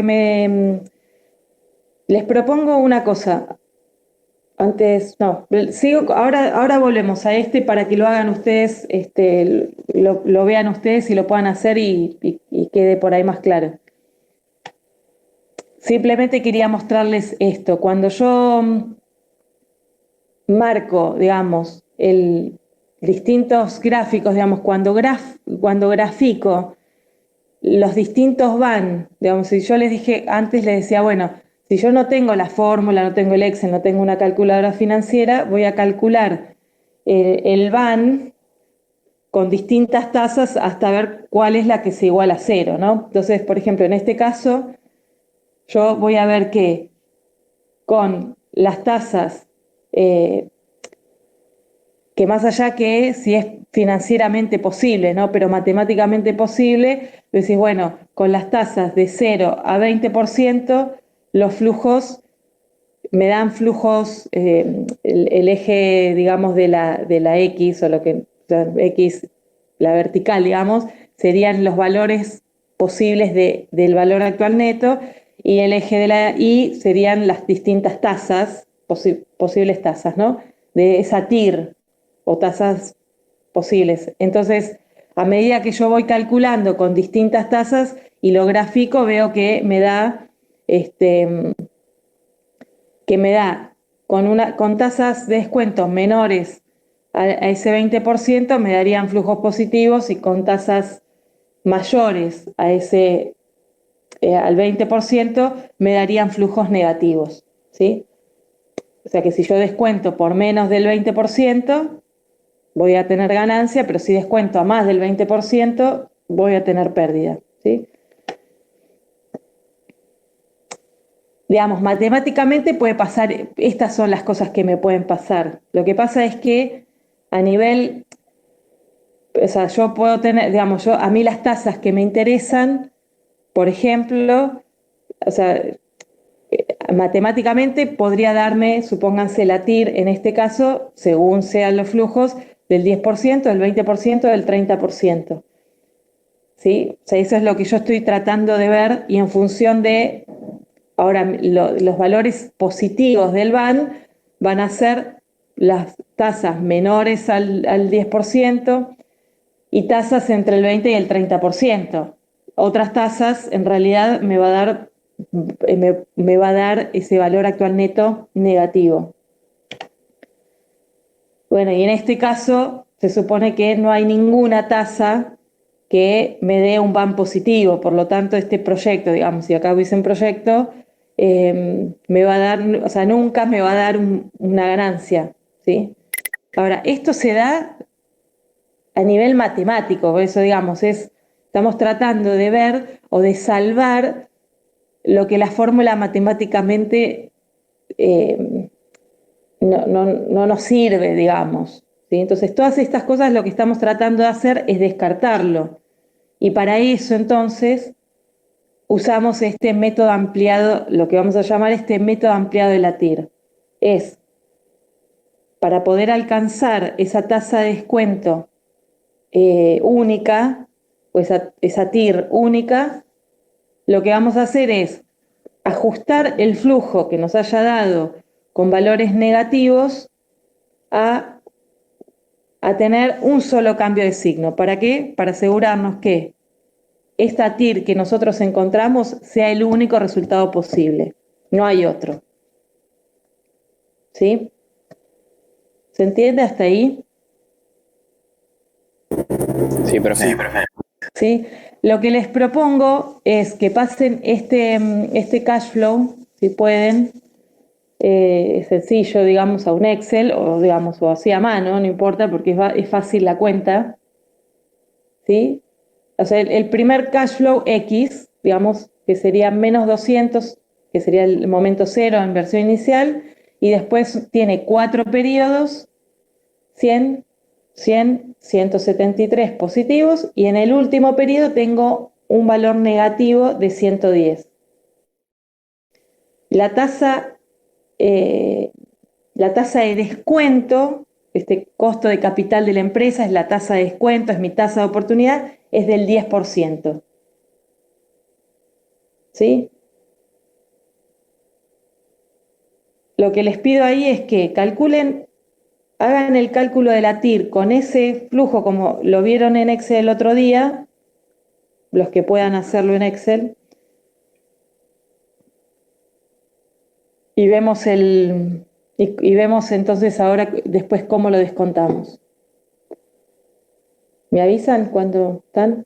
me les propongo una cosa. Antes, no, sigo, ahora volvemos a para que lo hagan ustedes, lo vean ustedes y lo puedan hacer y quede por ahí más claro. Simplemente quería mostrarles esto. Cuando yo marco, digamos, distintos gráficos, digamos, cuando grafico los distintos van, digamos, si yo les decía, bueno, si yo no tengo la fórmula, no tengo el Excel, no tengo una calculadora financiera, voy a calcular el van con distintas tasas hasta ver cuál es la que se iguala a 0, ¿no? Entonces, por ejemplo, en este caso, yo voy a ver que con las tasas, que más allá que si es financieramente posible, ¿no? Pero matemáticamente posible, decís, bueno, con las tasas de 0 a 20%, los flujos, me dan flujos, el eje, digamos, de la X, o X, la vertical, digamos, serían los valores posibles del valor actual neto, y el eje de la Y serían las distintas tasas, posibles tasas, ¿no? De esa TIR, o tasas posibles. Entonces, a medida que yo voy calculando con distintas tasas y lo grafico, veo que me da, con tasas de descuento menores a ese 20%, me darían flujos positivos, y con tasas mayores al 20%, me darían flujos negativos, ¿sí? O sea que si yo descuento por menos del 20%, voy a tener ganancia, pero si descuento a más del 20%, voy a tener pérdida, ¿sí? Digamos, matemáticamente puede pasar, estas son las cosas que me pueden pasar. Lo que pasa es que a nivel, o sea, yo puedo tener, digamos, a mí las tasas que me interesan, por ejemplo, o sea, matemáticamente podría darme, supónganse, la TIR, en este caso, según sean los flujos, del 10%, del 20%, del 30%. ¿Sí? O sea, eso es lo que yo estoy tratando de ver, y en función de, ahora, los valores positivos del van van a ser las tasas menores al 10%, y tasas entre el 20 y el 30%. Otras tasas, en realidad, me va a dar ese valor actual neto negativo. Bueno, y en este caso se supone que no hay ninguna tasa que me dé un van positivo. Por lo tanto, este proyecto, digamos, si acá hubiese un proyecto, me va a dar, o sea, nunca me va a dar una ganancia, ¿sí? Ahora, esto se da a nivel matemático, por eso, digamos, estamos tratando de ver o de salvar lo que la fórmula matemáticamente no nos sirve, digamos, ¿sí? Entonces, todas estas cosas, lo que estamos tratando de hacer es descartarlo. Y para eso, entonces, usamos este método ampliado, lo que vamos a llamar este método ampliado de la TIR. Es para poder alcanzar esa tasa de descuento única, o esa TIR única, lo que vamos a hacer es ajustar el flujo que nos haya dado con valores negativos a tener un solo cambio de signo. ¿Para qué? Para asegurarnos que esta TIR que nosotros encontramos sea el único resultado posible. No hay otro. ¿Sí? ¿Se entiende hasta ahí? Sí, profe. ¿Sí? Lo que les propongo es que pasen este cash flow, si pueden, sencillo, digamos, a un Excel, o digamos, o así a mano, no importa, porque es fácil la cuenta, ¿sí? O sea, el primer cash flow X, digamos, que sería menos 200, que sería el momento 0 en versión inicial, y después tiene 4 periodos, 100, 100, 173 positivos y en el último periodo tengo un valor negativo de 110. La tasa de descuento, este costo de capital de la empresa es la tasa de descuento, es mi tasa de oportunidad, es del 10%. ¿Sí? Lo que les pido ahí es que calculen, hagan el cálculo de la TIR con ese flujo como lo vieron en Excel el otro día, los que puedan hacerlo en Excel, y vemos entonces ahora después cómo lo descontamos. ¿Me avisan cuando están?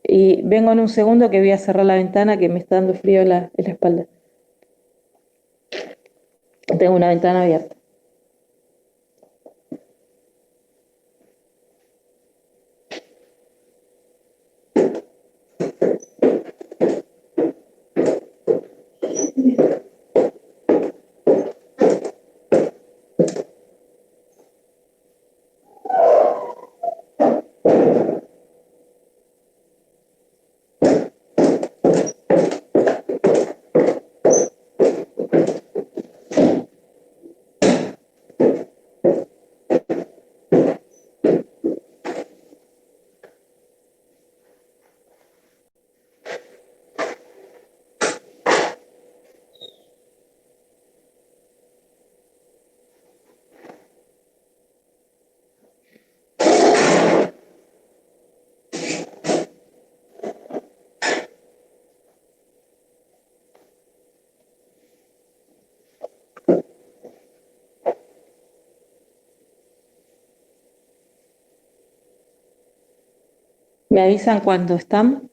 Y vengo en un segundo que voy a cerrar la ventana que me está dando frío en la espalda. Tengo una ventana abierta. ¿Me avisan cuando están?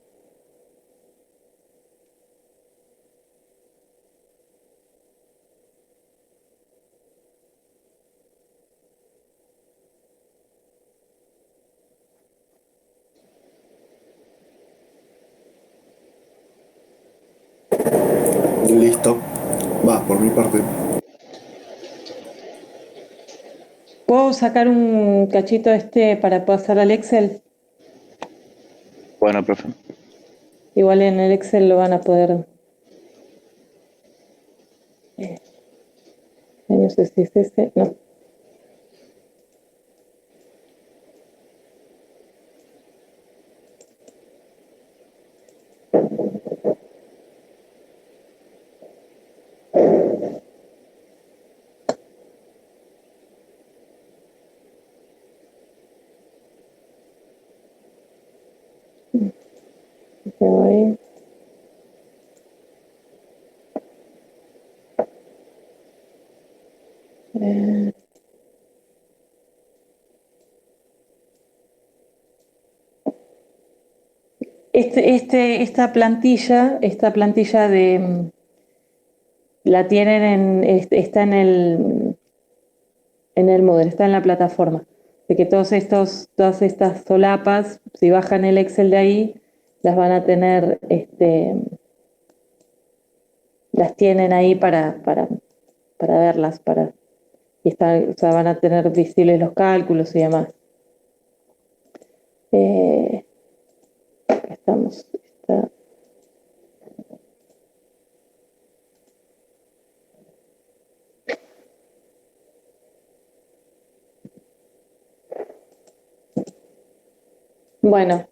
Listo. Va, por mi parte. ¿Puedo sacar un cachito para pasar al Excel? Bueno, profe. Igual en el Excel lo van a poder. No sé si es ese. No. Voy. Esta plantilla la tienen está en el Moodle, está en la plataforma. De que todas estas solapas, si bajan el Excel de ahí, las van a tener, las tienen ahí para verlas, o sea, van a tener visibles los cálculos y demás. Acá estamos. Bueno,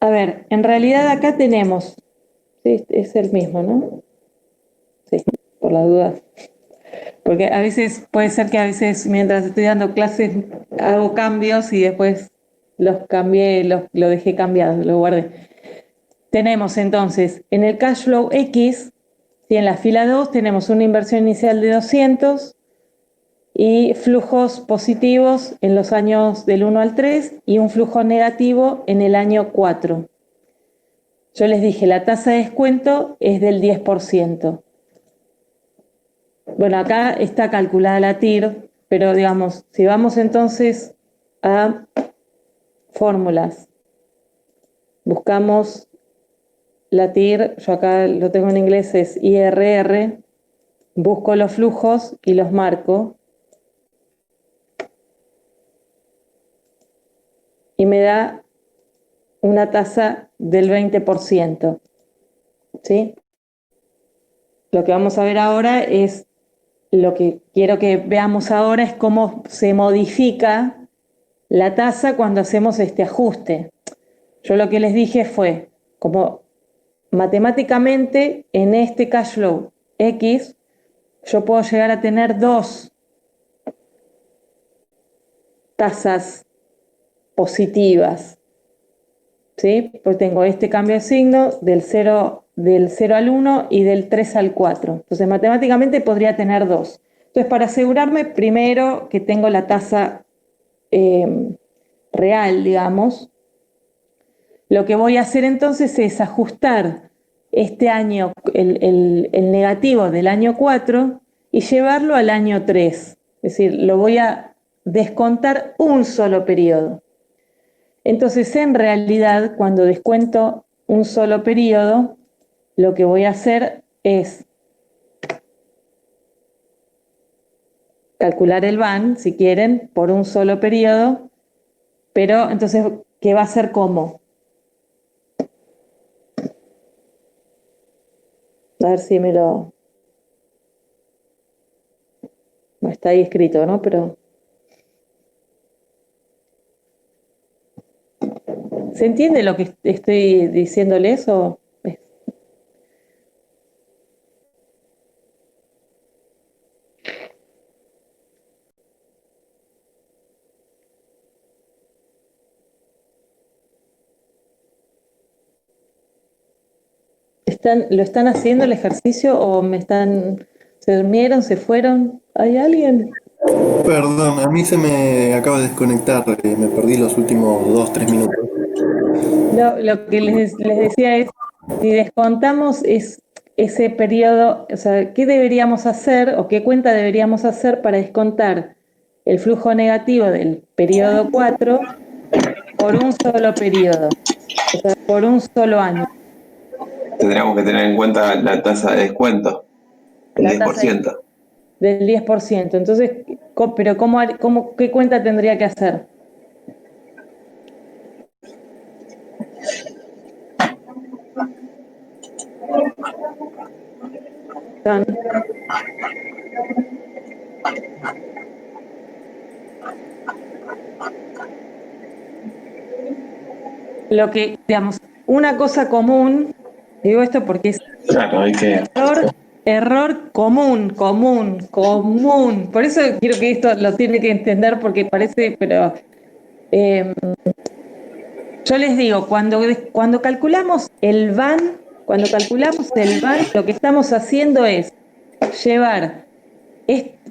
a ver, en realidad acá tenemos, sí, es el mismo, ¿no? Sí, por las dudas. Porque a veces puede ser que a veces mientras estoy dando clases hago cambios y después los cambié, lo dejé cambiado, lo guardé. Tenemos entonces en el cash flow X, si en la fila 2 tenemos una inversión inicial de 200 y flujos positivos en los años del 1 al 3 y un flujo negativo en el año 4. Yo les dije, la tasa de descuento es del 10%. Bueno, acá está calculada la TIR, pero digamos, si vamos entonces a fórmulas, buscamos la TIR, yo acá lo tengo en inglés, es IRR, busco los flujos y los marco. y me da una tasa del 20%. ¿Sí? Lo que vamos a ver ahora es, lo que quiero que veamos ahora es cómo se modifica la tasa cuando hacemos este ajuste. Yo lo que les dije fue, como matemáticamente en este cash flow X, yo puedo llegar a tener dos tasas positivas, ¿sí? Pues tengo este cambio de signo del 0 al 1 y del 3 al 4. Entonces, matemáticamente podría tener dos. Entonces, para asegurarme primero que tengo la tasa real, digamos, lo que voy a hacer entonces es ajustar este año, el negativo del año 4 y llevarlo al año 3. Es decir, lo voy a descontar un solo periodo. Entonces, en realidad, cuando descuento un solo periodo, lo que voy a hacer es calcular el VAN, si quieren, por un solo periodo, pero entonces, ¿qué va a ser cómo? A ver si me lo... No está ahí escrito, ¿no? Pero... ¿Se entiende lo que estoy diciéndoles o...? ¿Lo están haciendo el ejercicio o se durmieron, se fueron? ¿Hay alguien? Perdón, a mí se me acaba de desconectar, me perdí los últimos 2, 3 minutos. Lo que les decía es, si descontamos ese periodo, o sea, ¿qué deberíamos hacer o qué cuenta deberíamos hacer para descontar el flujo negativo del periodo 4 por un solo periodo, o sea, por un solo año? Tendríamos que tener en cuenta la tasa de descuento, el La tasa 10%. del 10%. Entonces, pero ¿qué cuenta tendría que hacer? Lo que, digamos, una cosa común, digo esto porque es Claro, hay que... error común. Por eso quiero que esto lo tiene que entender porque parece, pero yo les digo, cuando calculamos el VAN, lo que estamos haciendo es llevar,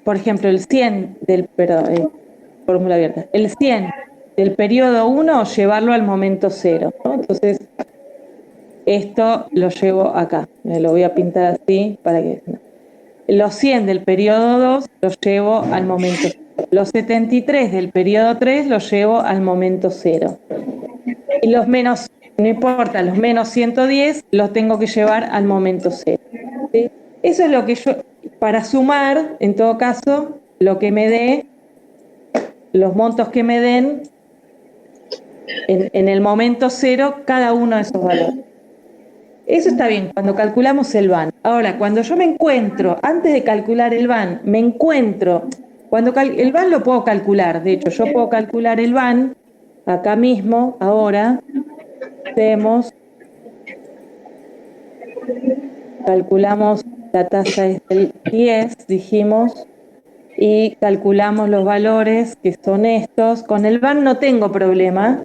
por ejemplo, el 100 fórmula abierta, el 100 del periodo 1, llevarlo al momento 0, ¿no? Entonces, esto lo llevo acá, me lo voy a pintar así para que... Los 100 del periodo 2 los llevo al momento 0. Los 73 del periodo 3 los llevo al momento 0. Y los menos, no importa, los menos 110 los tengo que llevar al momento 0. ¿Sí? Eso es lo que yo, para sumar, en todo caso, lo que me dé, los montos que me den en el momento 0, cada uno de esos valores. Eso está bien, cuando calculamos el VAN. Ahora, cuando yo me encuentro, antes de calcular el VAN, el VAN lo puedo calcular, de hecho, yo puedo calcular el VAN acá mismo, ahora, calculamos la tasa es del 10, dijimos, y calculamos los valores que son estos. Con el VAN no tengo problema.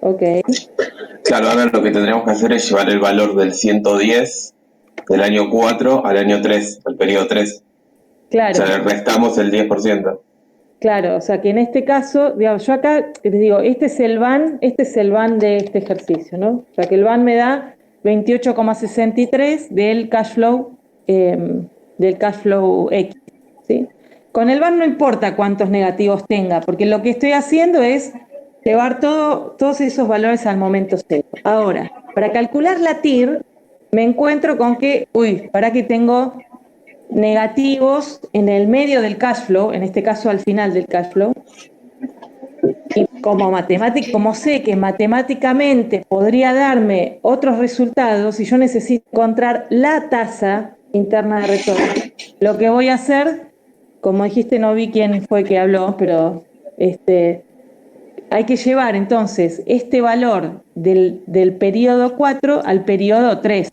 Ok. Claro, ahora lo que tendríamos que hacer es llevar el valor del 110 del año 4 al año 3, al periodo 3. Claro. O sea, le restamos el 10%. Claro, o sea que en este caso, digamos, yo acá les digo, este es el VAN de este ejercicio, ¿no? O sea que el VAN me da 28,63 del cash flow X, ¿sí? Con el VAN no importa cuántos negativos tenga, porque lo que estoy haciendo es llevar todos esos valores al momento 0. Ahora, para calcular la TIR, me encuentro con que, para que tengo negativos en el medio del cash flow, en este caso al final del cash flow, Y como sé que matemáticamente podría darme otros resultados, y yo necesito encontrar la tasa interna de retorno, lo que voy a hacer, como dijiste, no vi quién fue que habló, pero hay que llevar entonces este valor del periodo 4 al periodo 3.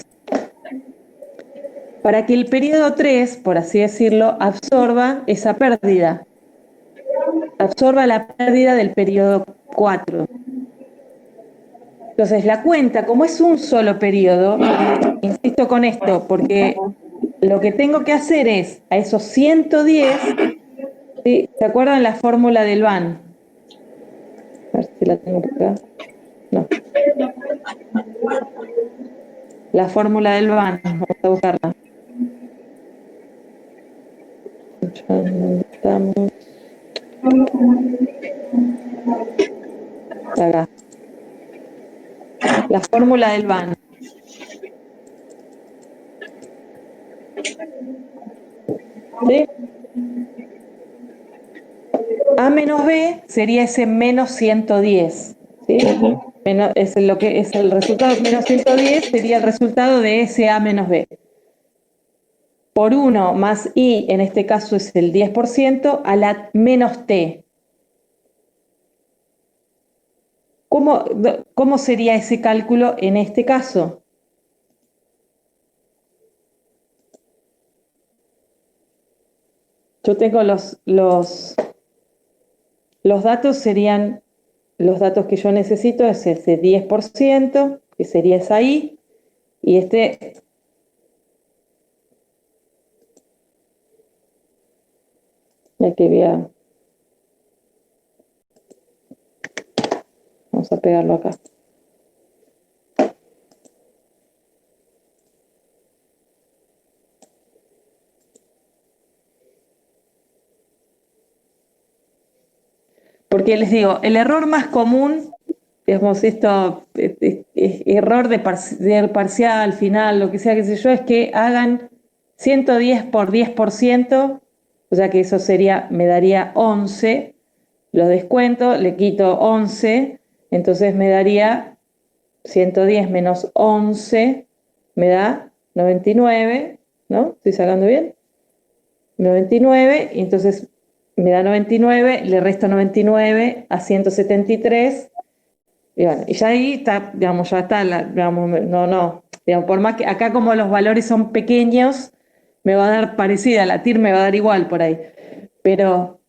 Para que el periodo 3, por así decirlo, absorba esa pérdida. Absorba la pérdida del periodo 4. Entonces la cuenta, como es un solo periodo, insisto con esto, porque lo que tengo que hacer es a esos 110, ¿sí? ¿Se acuerdan la fórmula del BAN? A ver si la tengo por acá. No. La fórmula del BAN, vamos a buscarla. ¿Dónde estamos? Acá. La fórmula del BAN. ¿Sí? A menos B sería ese menos 110. ¿Sí? Es lo que es el resultado menos 110, sería el resultado de ese A menos B. Por 1 más I, en este caso es el 10%, a la menos T. ¿Cómo sería ese cálculo en este caso? Yo tengo los datos serían, los datos que yo necesito es ese 10%, que sería esa I, y aquí vamos a pegarlo acá. Porque les digo, el error más común, digamos, error de parcial, final, lo que sea, qué sé yo, es que hagan 110 por 10%, o sea que eso me daría 11, lo descuento, le quito 11, entonces me daría 110 menos 11, me da 99, ¿no? ¿Estoy sacando bien? 99, y entonces me da 99, le resto 99 a 173, y bueno, y ya ahí está, digamos, ya está, digamos, digamos, por más que acá como los valores son pequeños, me va a dar parecida, la TIR me va a dar igual por ahí, pero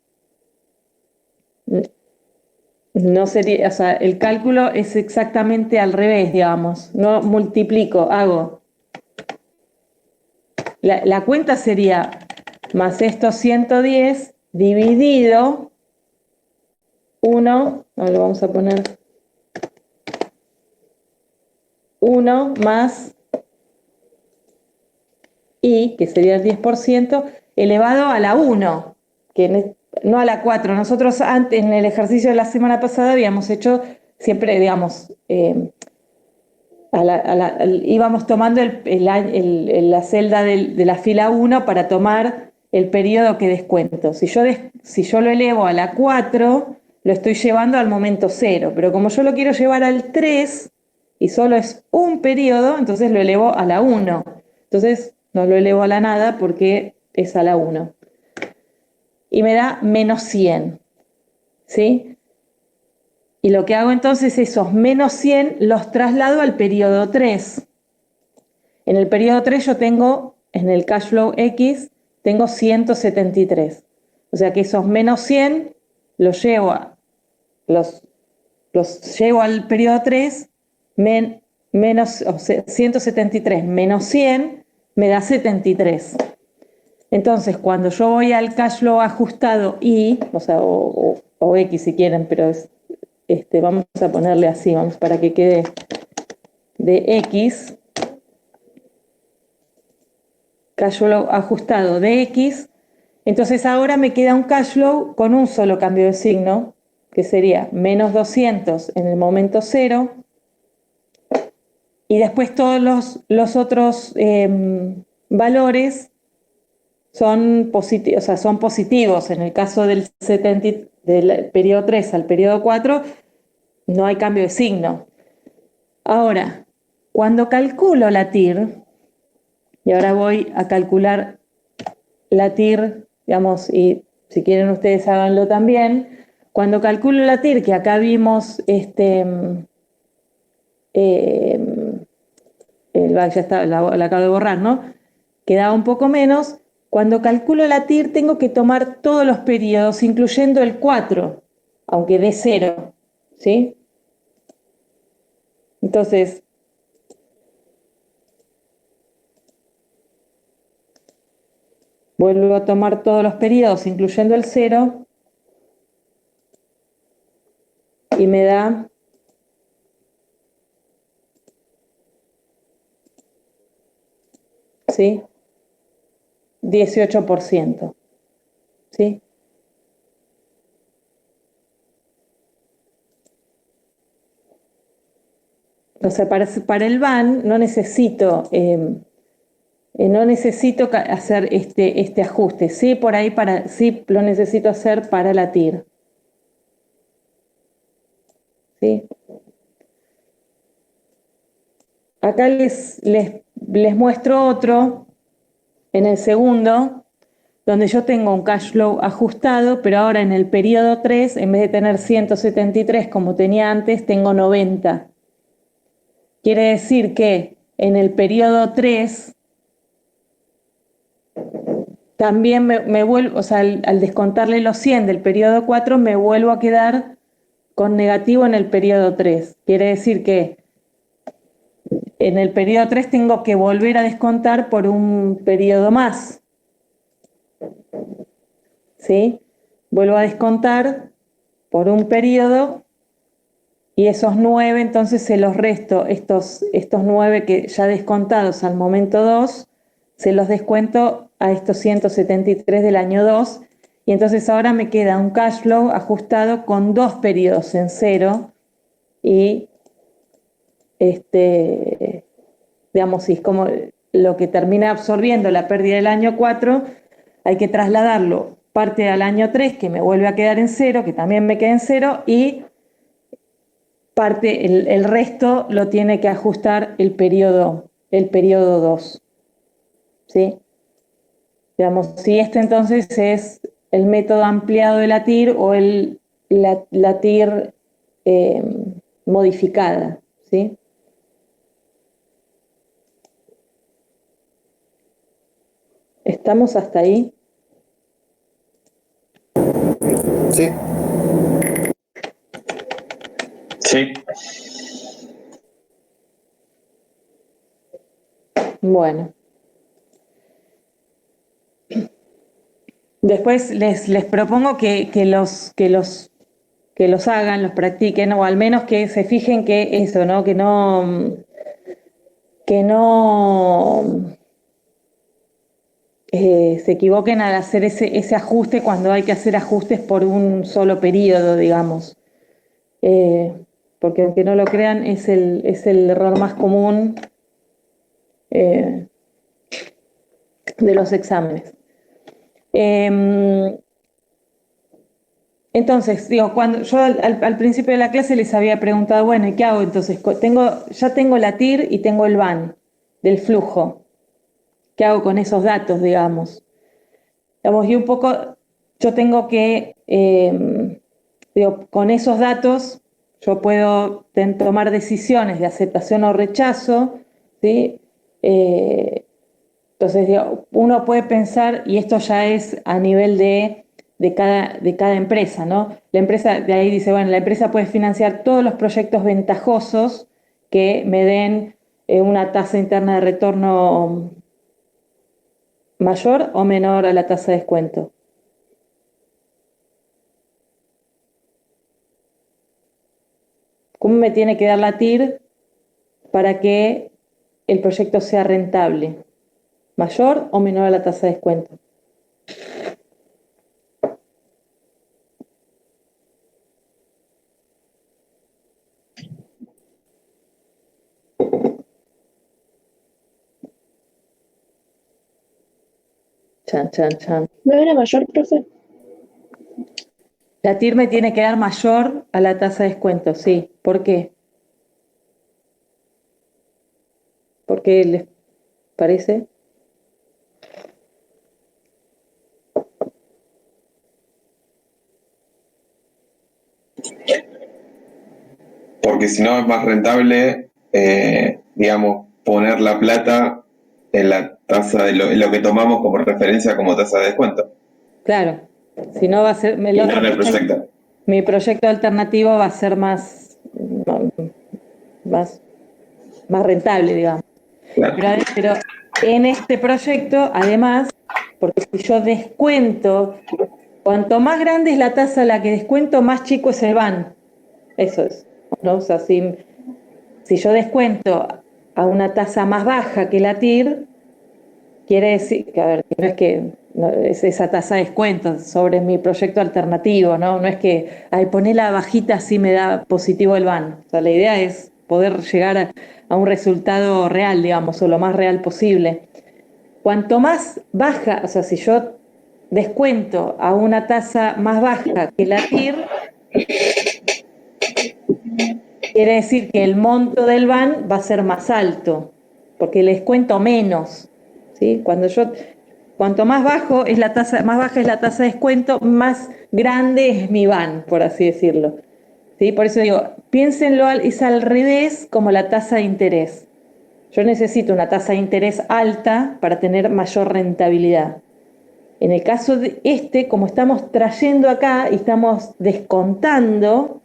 no sería, o sea, el cálculo es exactamente al revés, digamos, no multiplico, hago. La cuenta sería más estos 110 dividido 1, ahora lo vamos a poner 1 más I, que sería el 10%, elevado a la 1, no a la 4. Nosotros antes, en el ejercicio de la semana pasada, habíamos hecho siempre, digamos, íbamos tomando la celda de la fila 1 para tomar el periodo que descuento. Si yo lo elevo a la 4, lo estoy llevando al momento 0, pero como yo lo quiero llevar al 3 y solo es un periodo, entonces lo elevo a la 1. Entonces no lo elevo a la nada porque es a la 1. Y me da menos 100, ¿sí? Y lo que hago entonces, esos menos 100 los traslado al periodo 3. En el periodo 3 yo tengo, en el cash flow X, tengo 173. O sea que esos menos 100 los llevo al periodo 3, o sea, 173 menos 100 me da 73. Entonces, cuando yo voy al cash flow ajustado Y, o sea, o X si quieren, pero vamos a ponerle así, vamos para que quede de X, cash flow ajustado de X, entonces ahora me queda un cash flow con un solo cambio de signo, que sería menos 200 en el momento 0, y después todos los otros valores son positivos, en el caso del del periodo 3 al periodo 4, no hay cambio de signo. Ahora, cuando calculo la TIR, y ahora voy a calcular la TIR, digamos, y si quieren ustedes háganlo también, cuando calculo la TIR, que acá vimos ya está, la acabo de borrar, ¿no? Quedaba un poco menos. Cuando calculo la TIR tengo que tomar todos los periodos, incluyendo el 4, aunque dé 0, ¿sí? Entonces, vuelvo a tomar todos los periodos, incluyendo el 0, y me da ¿sí? 18%, ¿sí? O sea, para el BAN no necesito hacer este ajuste. Sí, por ahí sí lo necesito hacer para la TIR. ¿Sí? Acá les muestro otro, en el segundo, donde yo tengo un cash flow ajustado, pero ahora en el periodo 3, en vez de tener 173 como tenía antes, tengo 90. Quiere decir que en el periodo 3 también me vuelvo, o sea, al descontarle los 100 del periodo 4, me vuelvo a quedar con negativo en el periodo 3. Quiere decir que en el periodo 3 tengo que volver a descontar por un periodo más. ¿Sí? Vuelvo a descontar por un periodo y esos 9 entonces se los resto, estos 9 que ya descontados al momento 2, se los descuento a estos 173 del año 2 y entonces ahora me queda un cash flow ajustado con 2 periodos en 0 y digamos, si es como lo que termina absorbiendo la pérdida del año 4, hay que trasladarlo parte al año 3, que me vuelve a quedar en 0, que también me queda en 0, y parte, el resto lo tiene que ajustar el periodo 2. ¿Sí? Digamos, si entonces es el método ampliado de la TIR o la TIR modificada. ¿Sí? ¿Estamos hasta ahí? Sí, Sí. Bueno. Después les propongo que los hagan, los practiquen, o al menos que se fijen que eso, ¿no? Que no se equivoquen al hacer ese ajuste cuando hay que hacer ajustes por un solo periodo, digamos. Porque aunque no lo crean, es el error más común de los exámenes. Entonces, digo, cuando yo al principio de la clase les había preguntado, bueno, ¿y qué hago? Entonces, ya tengo la TIR y tengo el BAN del flujo. ¿Qué hago con esos datos, digamos? Y un poco yo tengo que, con esos datos yo puedo tomar decisiones de aceptación o rechazo, ¿sí? Entonces, uno puede pensar, y esto ya es a nivel de cada empresa, ¿no? La empresa, de ahí dice, bueno, la empresa puede financiar todos los proyectos ventajosos que me den una tasa interna de retorno mayor o menor a la tasa de descuento. ¿Cómo me tiene que dar la TIR para que el proyecto sea rentable? ¿Mayor o menor a la tasa de descuento? Chan, chan, chan. ¿No era mayor, profe? La TIR me tiene que dar mayor a la tasa de descuento, sí. ¿Por qué? ¿Por qué les parece? Porque si no es más rentable, digamos, poner la plata en la tasa en lo que tomamos como referencia como tasa de descuento. Claro, si no va a ser, Y no en el proyecto. mi proyecto alternativo va a ser más, más rentable, digamos. Claro. Pero en este proyecto, además, porque si yo descuento, cuanto más grande es la tasa a la que descuento, más chico es el van. Eso es, ¿no? O sea, si yo descuento a una tasa más baja que la TIR, quiere decir que, a ver, no es que es esa tasa de descuento sobre mi proyecto alternativo, ¿no? No es que, ay, poné la bajita así me da positivo el van. O sea, la idea es poder llegar a un resultado real, digamos, o lo más real posible. Cuanto más baja, o sea, si yo descuento a una tasa más baja que la TIR, quiere decir que el monto del van va a ser más alto, porque le descuento menos, ¿sí? Cuanto más bajo es la tasa, más baja es la tasa de descuento, más grande es mi van, por así decirlo. ¿Sí? Por eso digo, piénsenlo, es al revés como la tasa de interés. Yo necesito una tasa de interés alta para tener mayor rentabilidad. En el caso de como estamos trayendo acá y estamos descontando,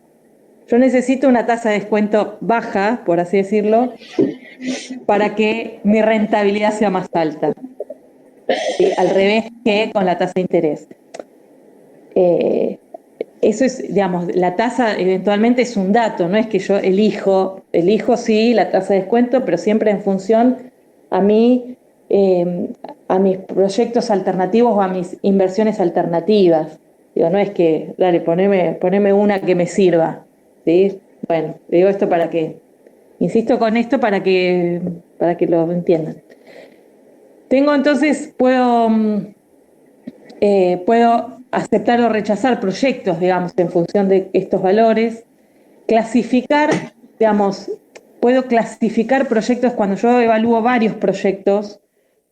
yo necesito una tasa de descuento baja, por así decirlo, para que mi rentabilidad sea más alta. ¿Sí? Al revés que con la tasa de interés. Eso es, digamos, la tasa eventualmente es un dato, no es que yo elijo sí la tasa de descuento, pero siempre en función a mí, a mis proyectos alternativos o a mis inversiones alternativas. Digo, no es que, dale, poneme una que me sirva, ¿sí? Bueno, digo esto para que, insisto con esto para que lo entiendan. Tengo entonces, puedo aceptar o rechazar proyectos, digamos, en función de estos valores. Clasificar, digamos, puedo clasificar proyectos cuando yo evalúo varios proyectos,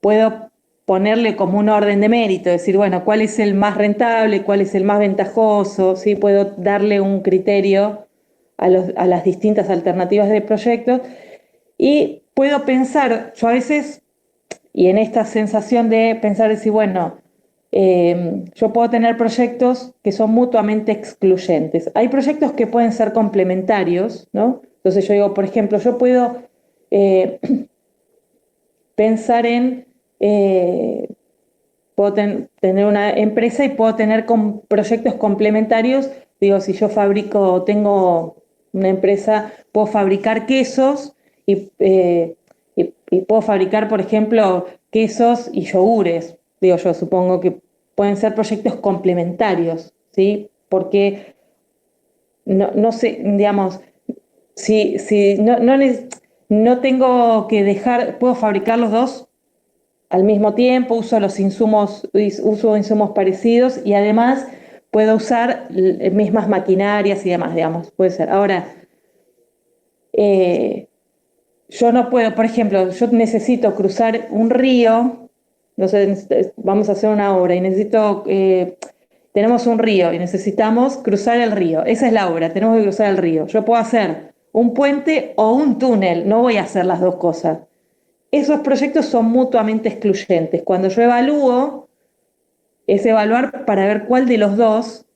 puedo ponerle como un orden de mérito, decir, bueno, cuál es el más rentable, cuál es el más ventajoso, ¿sí? Puedo darle un criterio a las distintas alternativas de proyectos y puedo pensar, yo a veces, y en esta sensación de pensar, decir, bueno, yo puedo tener proyectos que son mutuamente excluyentes. Hay proyectos que pueden ser complementarios, ¿no? Entonces yo digo, por ejemplo, yo puedo pensar en, puedo tener una empresa y puedo tener proyectos complementarios. Digo, si yo tengo una empresa, puedo fabricar quesos y puedo fabricar, por ejemplo, quesos y yogures. Digo, yo supongo que pueden ser proyectos complementarios, ¿sí? Porque no sé, digamos, si no tengo que puedo fabricar los dos al mismo tiempo, uso insumos parecidos y además puedo usar mismas maquinarias y demás, digamos, puede ser. Ahora, yo no puedo, por ejemplo, yo necesito cruzar un río, no sé, vamos a hacer una obra y tenemos un río y necesitamos cruzar el río. Esa es la obra, tenemos que cruzar el río. Yo puedo hacer un puente o un túnel, no voy a hacer las dos cosas. Esos proyectos son mutuamente excluyentes. Cuando yo evalúo, es evaluar para ver cuál de los dos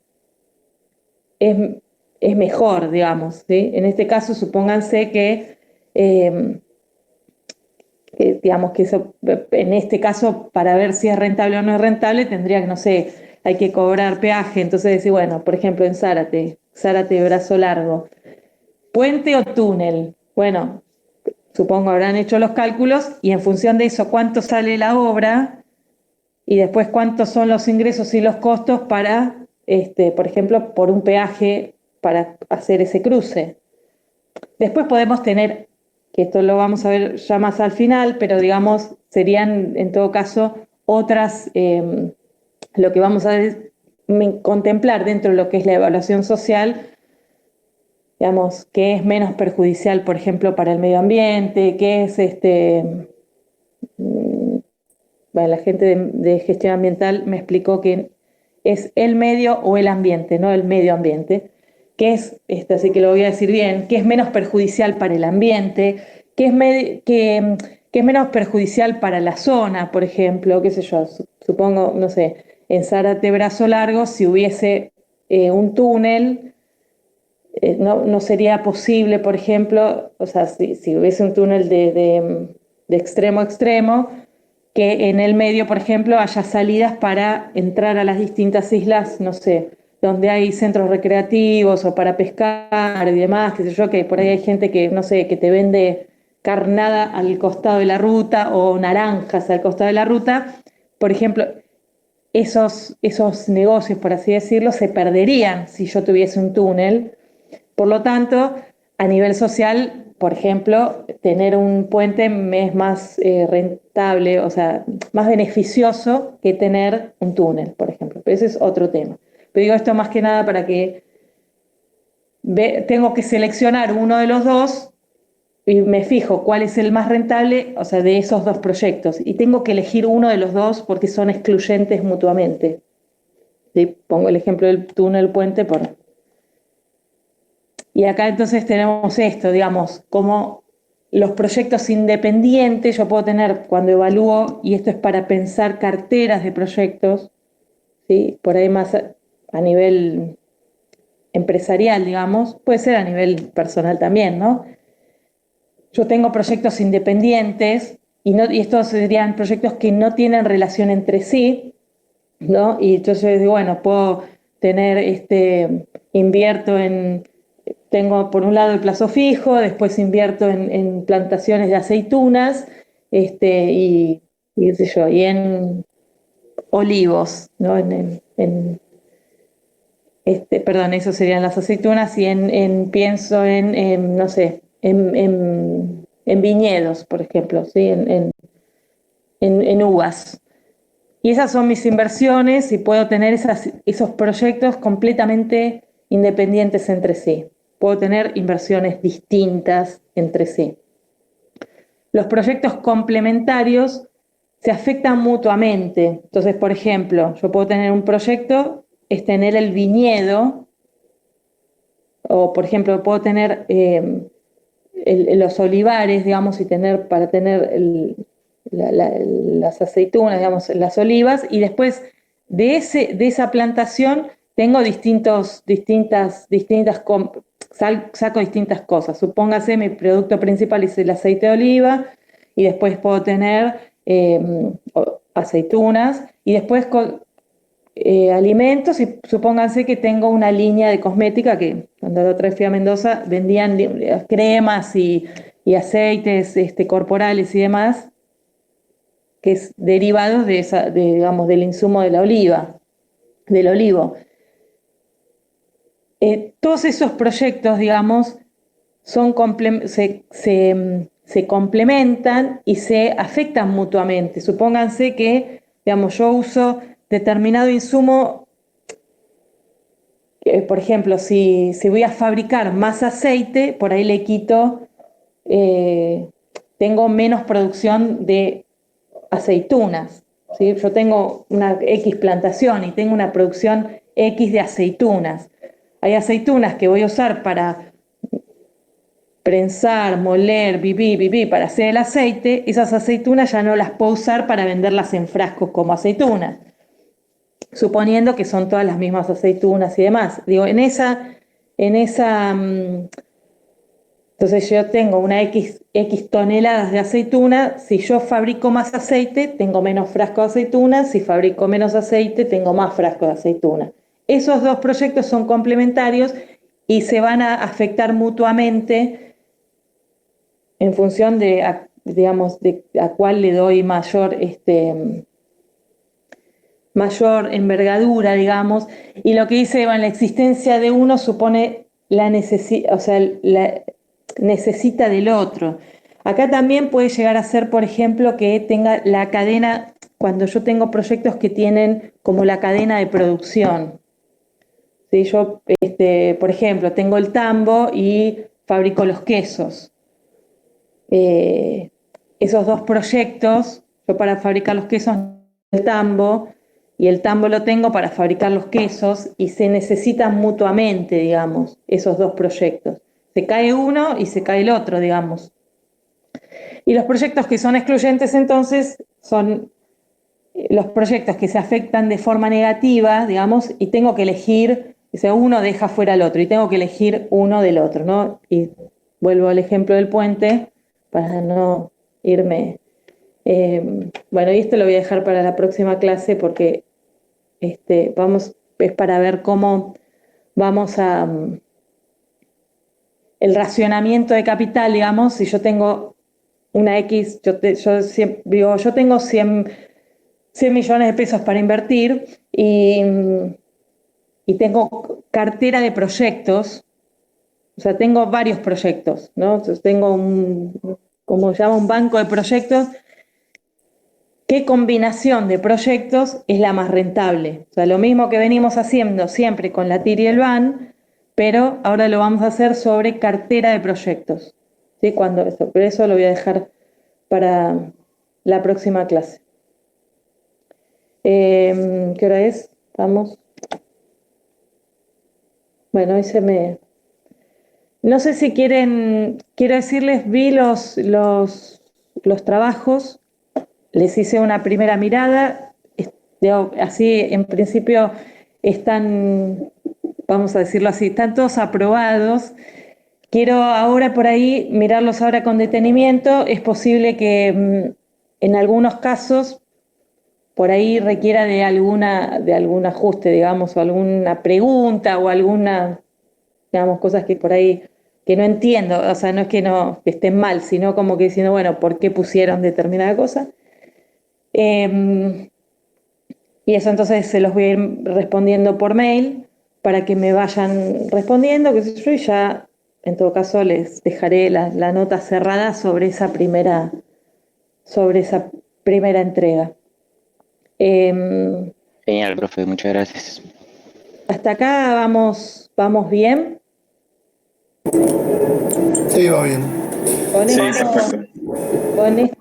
es mejor, digamos, ¿sí? En este caso, supónganse digamos que eso, en este caso, para ver si es rentable o no es rentable, tendría que, no sé, hay que cobrar peaje. Entonces decir, bueno, por ejemplo, en Zárate, Brazo Largo, puente o túnel. Bueno, supongo habrán hecho los cálculos y en función de eso, cuánto sale la obra y después cuántos son los ingresos y los costos para, por ejemplo, por un peaje para hacer ese cruce. Después podemos tener, que esto lo vamos a ver ya más al final, pero digamos, serían en todo caso otras, lo que vamos a contemplar dentro de lo que es la evaluación social, digamos, qué es menos perjudicial, por ejemplo, para el medio ambiente, qué es bueno, la gente de gestión ambiental me explicó que es el medio o el ambiente, no el medio ambiente, que es, así que lo voy a decir bien, que es menos perjudicial para el ambiente, que es menos perjudicial para la zona, por ejemplo, qué sé yo, supongo, no sé, en Zárate Brazo Largo, si hubiese un túnel, no sería posible, por ejemplo, o sea, si hubiese un túnel de extremo a extremo, que en el medio, por ejemplo, haya salidas para entrar a las distintas islas, no sé, donde hay centros recreativos o para pescar y demás, qué sé yo, que por ahí hay gente que, no sé, que te vende carnada al costado de la ruta o naranjas al costado de la ruta. Por ejemplo, esos negocios, por así decirlo, se perderían si yo tuviese un túnel. Por lo tanto, a nivel social, por ejemplo, tener un puente me es más rentable, o sea, más beneficioso que tener un túnel, por ejemplo. Pero ese es otro tema. Pero digo esto más que nada para que tengo que seleccionar uno de los dos y me fijo cuál es el más rentable, o sea, de esos dos proyectos. Y tengo que elegir uno de los dos porque son excluyentes mutuamente. ¿Sí? Pongo el ejemplo del túnel puente por... Y acá entonces tenemos esto, digamos, como los proyectos independientes, yo puedo tener cuando evalúo, y esto es para pensar carteras de proyectos, ¿sí? Por ahí más a nivel empresarial, digamos, puede ser a nivel personal también, ¿no? Yo tengo proyectos independientes y estos serían proyectos que no tienen relación entre sí, ¿no? Y entonces digo, bueno, puedo tener, invierto tengo por un lado el plazo fijo, después invierto en plantaciones de aceitunas, y qué sé yo, y en olivos, ¿no? Perdón, eso serían las aceitunas, y pienso no sé, en viñedos, por ejemplo, ¿sí? En uvas. Y esas son mis inversiones y puedo tener esos proyectos completamente independientes entre sí. Puedo tener inversiones distintas entre sí. Los proyectos complementarios se afectan mutuamente. Entonces, por ejemplo, yo puedo tener un proyecto, es tener el viñedo, o por ejemplo, puedo tener los olivares, digamos, para tener las aceitunas, digamos, las olivas, y después de esa plantación tengo saco distintas cosas. Supóngase, mi producto principal es el aceite de oliva, y después puedo tener aceitunas, y después alimentos, y supónganse que tengo una línea de cosmética que cuando la otra vez fui a Mendoza vendían cremas y aceites corporales y demás, que es derivados digamos, del insumo de la oliva, del olivo. Todos esos proyectos, digamos, se complementan y se afectan mutuamente. Supónganse que, digamos, yo uso determinado insumo, por ejemplo, si voy a fabricar más aceite, por ahí le quito, tengo menos producción de aceitunas, ¿sí? Yo tengo una X plantación y tengo una producción X de aceitunas. Hay aceitunas que voy a usar para prensar, moler, para hacer el aceite. Esas aceitunas ya no las puedo usar para venderlas en frascos como aceitunas, suponiendo que son todas las mismas aceitunas y demás. Digo, entonces yo tengo una X toneladas de aceituna. Si yo fabrico más aceite, tengo menos frascos de aceituna. Si fabrico menos aceite, tengo más frascos de aceituna. Esos dos proyectos son complementarios y se van a afectar mutuamente en función digamos, de a cuál le doy mayor envergadura, digamos. Y lo que dice, bueno, la existencia de uno supone necesita del otro. Acá también puede llegar a ser, por ejemplo, que tenga la cadena, cuando yo tengo proyectos que tienen como la cadena de producción. ¿Sí? Yo, por ejemplo, tengo el tambo y fabrico los quesos. Esos dos proyectos, yo para fabricar los quesos el tambo, y el tambo lo tengo para fabricar los quesos, y se necesitan mutuamente, digamos, esos dos proyectos. Se cae uno y se cae el otro, digamos. Y los proyectos que son excluyentes, entonces, son los proyectos que se afectan de forma negativa, digamos, y tengo que elegir, o sea, uno deja fuera al otro, y tengo que elegir uno del otro, ¿no? Y vuelvo al ejemplo del puente, para no irme. Bueno, y esto lo voy a dejar para la próxima clase porque es para ver cómo vamos a el racionamiento de capital, digamos. Si yo tengo una X, yo tengo 100 millones de pesos para invertir y tengo cartera de proyectos. O sea, tengo varios proyectos, ¿no? Entonces tengo como se llama, un banco de proyectos. ¿Qué combinación de proyectos es la más rentable? O sea, lo mismo que venimos haciendo siempre con la TIR y el BAN, pero ahora lo vamos a hacer sobre cartera de proyectos. ¿Sí? Pero eso lo voy a dejar para la próxima clase. ¿Qué hora es? ¿Estamos? Bueno, hoy no sé si quiero decirles, vi los trabajos, les hice una primera mirada, así en principio están, vamos a decirlo así, están todos aprobados. Quiero ahora por ahí mirarlos ahora con detenimiento. Es posible que en algunos casos por ahí requiera de algún ajuste, digamos, o alguna pregunta o alguna, digamos, cosas que por ahí que no entiendo, o sea, no es que estén mal, sino como que diciendo, bueno, ¿por qué pusieron determinada cosa? Y eso entonces se los voy a ir respondiendo por mail para que me vayan respondiendo, qué sé yo, y ya en todo caso les dejaré la nota cerrada sobre esa primera entrega. Genial, profe, muchas gracias. Hasta acá vamos bien. Sí, va bien. Sí, perfecto.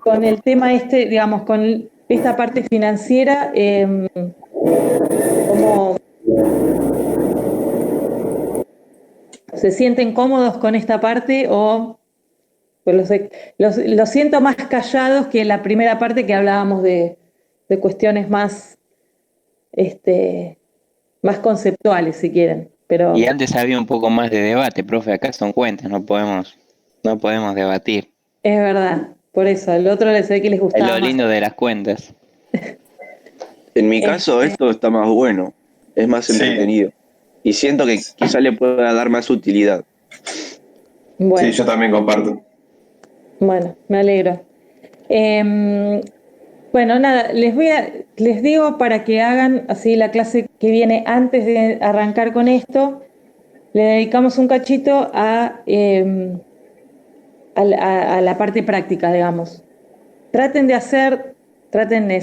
Con el tema digamos, con esta parte financiera, ¿cómo se sienten cómodos con esta parte o pues los siento más callados que la primera parte que hablábamos de cuestiones más, más conceptuales, si quieren? Pero Y antes había un poco más de debate, profe, acá son cuentas, no podemos debatir. es verdad, por eso, al otro les ve que les Es gustaba lo más. lindo de las cuentas. En mi caso, esto está más bueno, es más Sí. entretenido. Y siento que quizá le pueda dar más utilidad. Bueno, Sí, yo también comparto. bueno, me alegro. Bueno, nada, les digo para que hagan así la clase que viene antes de arrancar con esto, le dedicamos un cachito a la parte práctica, digamos.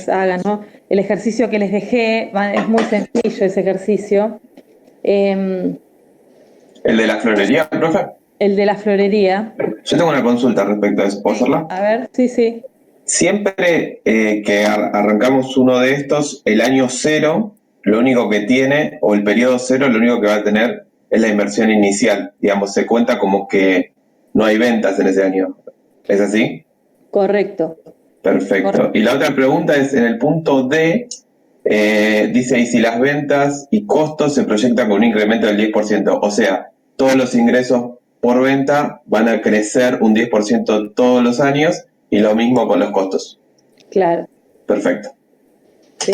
Hagan, ¿no? El ejercicio que les dejé, es muy sencillo ese ejercicio. ¿El de la florería, profe? El de la florería. Yo tengo una consulta respecto a eso. ¿Puedo hacerla? A ver, sí. Siempre que arrancamos uno de estos, el año cero, lo único que tiene, o el periodo cero, lo único que va a tener es la inversión inicial. Digamos, se cuenta como que no hay ventas en ese año. ¿Es así? Correcto. Perfecto. Correcto. Y la otra pregunta es, en el punto D, dice, y si las ventas y costos se proyectan con un incremento del 10%, o sea, todos los ingresos por venta van a crecer un 10% todos los años, y lo mismo con los costos. Claro. Perfecto. ¿Sí?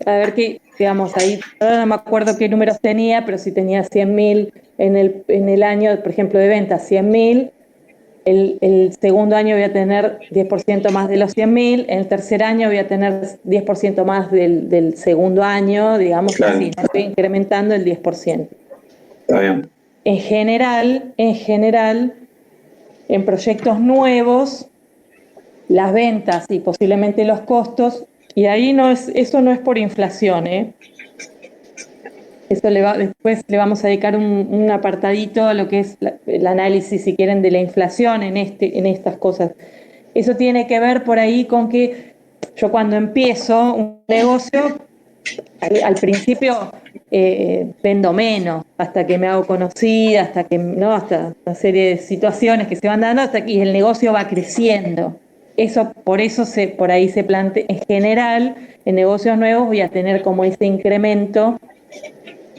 A ver qué, digamos, ahí, ahora no me acuerdo qué números tenía, pero si tenía 100.000 en el año, por ejemplo, de ventas, 100.000, el segundo año voy a tener 10% más de los 100.000, en el tercer año voy a tener 10% más del segundo año, digamos, Claro. así, estoy incrementando el 10%. Está bien. En general, en proyectos nuevos, las ventas y posiblemente los costos Y ahí eso no es por inflación, ¿eh? Eso después le vamos a dedicar un apartadito a lo que es el análisis, si quieren, de la inflación en estas cosas. Eso tiene que ver por ahí con que yo cuando empiezo un negocio, al principio vendo menos, hasta que me hago conocida, hasta una serie de situaciones que se van dando, y el negocio va creciendo. Por ahí se plantea, en general, en negocios nuevos voy a tener como ese incremento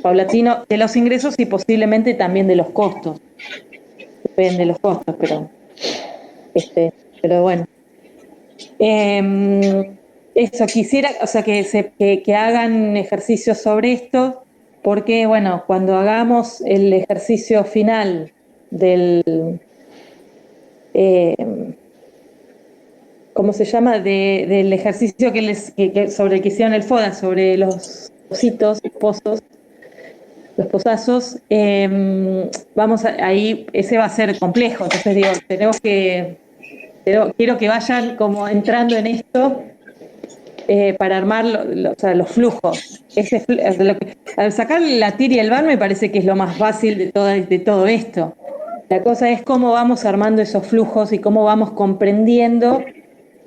paulatino de los ingresos y posiblemente también de los costos. Depende de los costos, pero bueno. Eso, quisiera, o sea, que hagan ejercicios sobre esto, porque, bueno, cuando hagamos el ejercicio final del, ¿cómo se llama? Del ejercicio sobre el que hicieron el FODA, sobre los pozos, los pozazos, ahí, ese va a ser complejo, entonces digo, quiero que vayan como entrando en esto para armar los flujos. Al sacar la TIR y el VAR me parece que es lo más fácil de todo esto. La cosa es cómo vamos armando esos flujos y cómo vamos comprendiendo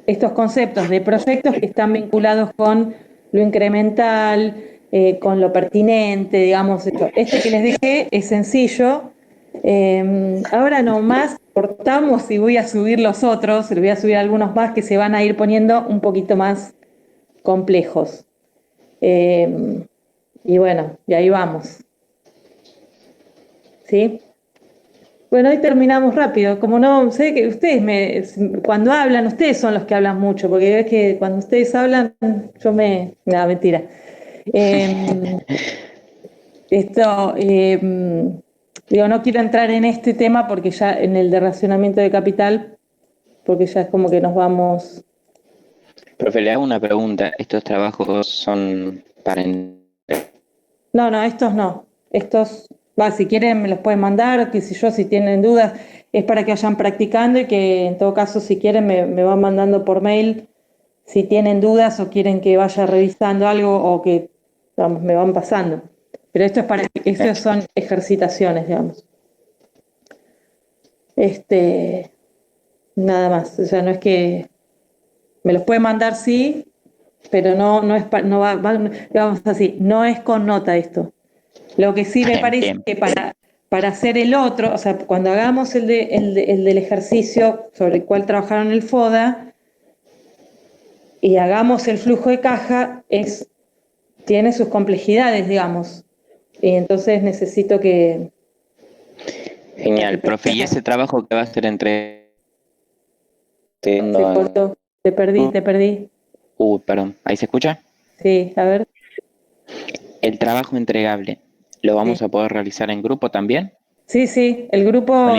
estos conceptos de proyectos que están vinculados con lo incremental, con lo pertinente, digamos. Este que les dejé es sencillo. Ahora nomás cortamos y voy a subir los otros, les voy a subir algunos más que se van a ir poniendo un poquito más complejos. Y bueno, y ahí vamos. ¿Sí? Bueno, hoy terminamos rápido. Como no, sé que cuando hablan, ustedes son los que hablan mucho, porque es que cuando ustedes hablan, no, mentira. Digo, no quiero entrar en este tema porque ya en el de racionamiento de capital, porque ya es como que nos vamos. Profe, le hago una pregunta. ¿Estos trabajos son para... No, estos no. Si quieren me los pueden mandar, si tienen dudas, es para que vayan practicando y que en todo caso si quieren me van mandando por mail si tienen dudas o quieren que vaya revisando algo o que, vamos, me van pasando. Pero estos son ejercitaciones, digamos. Nada más, o sea, no es que me los pueden mandar, sí, pero no es con nota esto. Lo que sí me parece que para hacer el otro, o sea, cuando hagamos el del ejercicio sobre el cual trabajaron el FODA y hagamos el flujo de caja, tiene sus complejidades, digamos. Y entonces necesito que... Genial, profe. ¿Y ese trabajo que va a hacer entre... Se cortó, te perdí. Perdón. ¿Ahí se escucha? Sí, a ver. El trabajo entregable, ¿lo vamos a poder realizar en grupo también? Sí, el grupo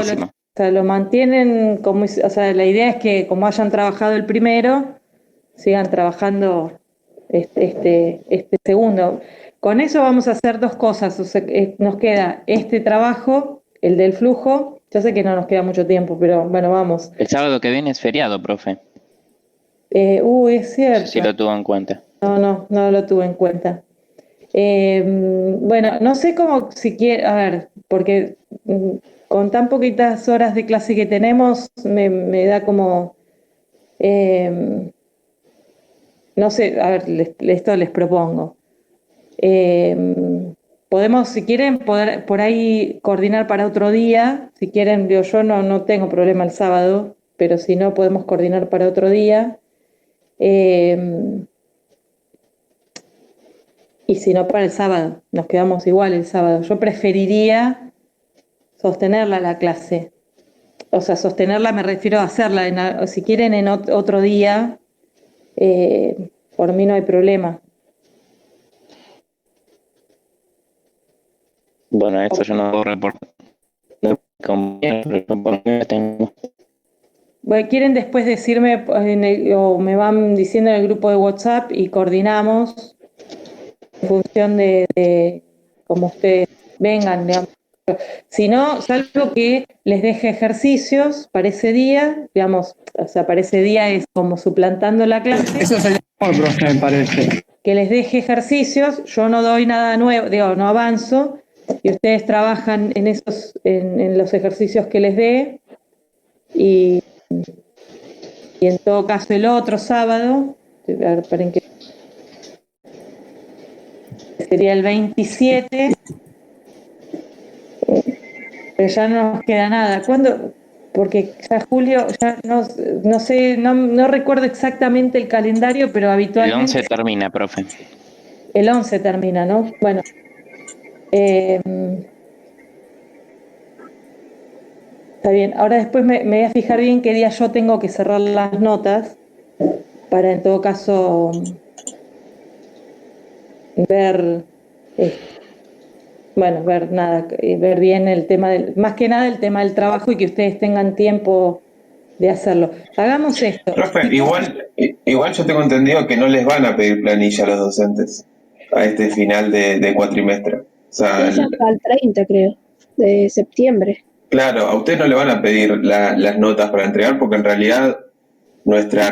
lo mantienen como, o sea, la idea es que como hayan trabajado el primero, sigan trabajando este segundo. Con eso vamos a hacer dos cosas, o sea, nos queda este trabajo, el del flujo, ya sé que no nos queda mucho tiempo, pero bueno, vamos. El sábado que viene es feriado, profe. Es cierto. Si lo tuvo en cuenta. No lo tuve en cuenta. Bueno, no sé cómo, si quiere, a ver, porque con tan poquitas horas de clase que tenemos, me da como, no sé, a ver, esto les propongo. Podemos, si quieren, por ahí coordinar para otro día, si quieren, yo no tengo problema el sábado, pero si no, podemos coordinar para otro día. Y si no, para el sábado, nos quedamos igual el sábado. Yo preferiría sostenerla la clase. O sea, sostenerla me refiero a hacerla, si quieren, en otro día, por mí no hay problema. Bueno, esto yo no puedo reportar. Bueno, quieren después decirme o me van diciendo en el grupo de WhatsApp y coordinamos en función de cómo ustedes vengan, digamos. Si no, salvo que les deje ejercicios para ese día, digamos, o sea, para ese día es como suplantando la clase. profe, me parece. que les deje ejercicios, yo no doy nada nuevo, digo, no avanzo, y ustedes trabajan en los ejercicios que les dé, y en todo caso el otro sábado, a ver, esperen que sería el 27, pero ya no nos queda nada. ¿Cuándo? Porque ya julio, ya no sé, no recuerdo exactamente el calendario, pero El habitualmente 11 termina, profe. el 11 termina, ¿no? Bueno, está bien. Ahora después me voy a fijar bien qué día yo tengo que cerrar las notas para en todo caso ver, ver bien el tema más que nada el tema del trabajo y que ustedes tengan tiempo de hacerlo. Hagamos esto. Profe, igual yo tengo entendido que no les van a pedir planilla a los docentes a este final de cuatrimestre. O sea, Es hasta el 30, creo, de septiembre. claro, a ustedes no le van a pedir las notas para entregar porque en realidad nuestra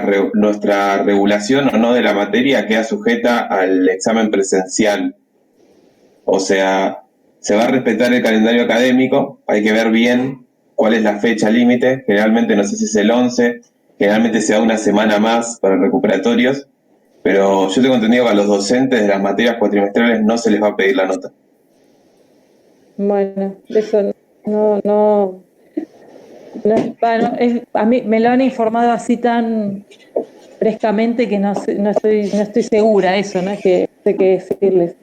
regulación o no de la materia queda sujeta al examen presencial. O sea, se va a respetar el calendario académico, hay que ver bien cuál es la fecha límite, generalmente no sé si es el 11, generalmente se da una semana más para recuperatorios, pero yo tengo entendido que a los docentes de las materias cuatrimestrales no se les va a pedir la nota. Bueno, eso a mí me lo han informado así tan frescamente que no estoy segura, eso, no es que sé qué decirles.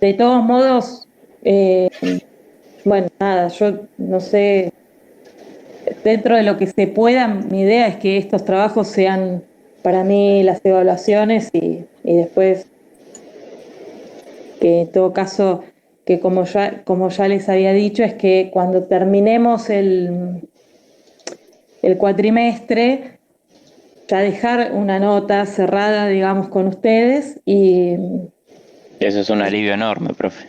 De todos modos, bueno, nada, yo no sé, dentro de lo que se pueda, mi idea es que estos trabajos sean para mí las evaluaciones y después que en todo caso, que como ya les había dicho, es que cuando terminemos el cuatrimestre, ya dejar una nota cerrada, digamos, con ustedes y Eso es un alivio enorme, profe.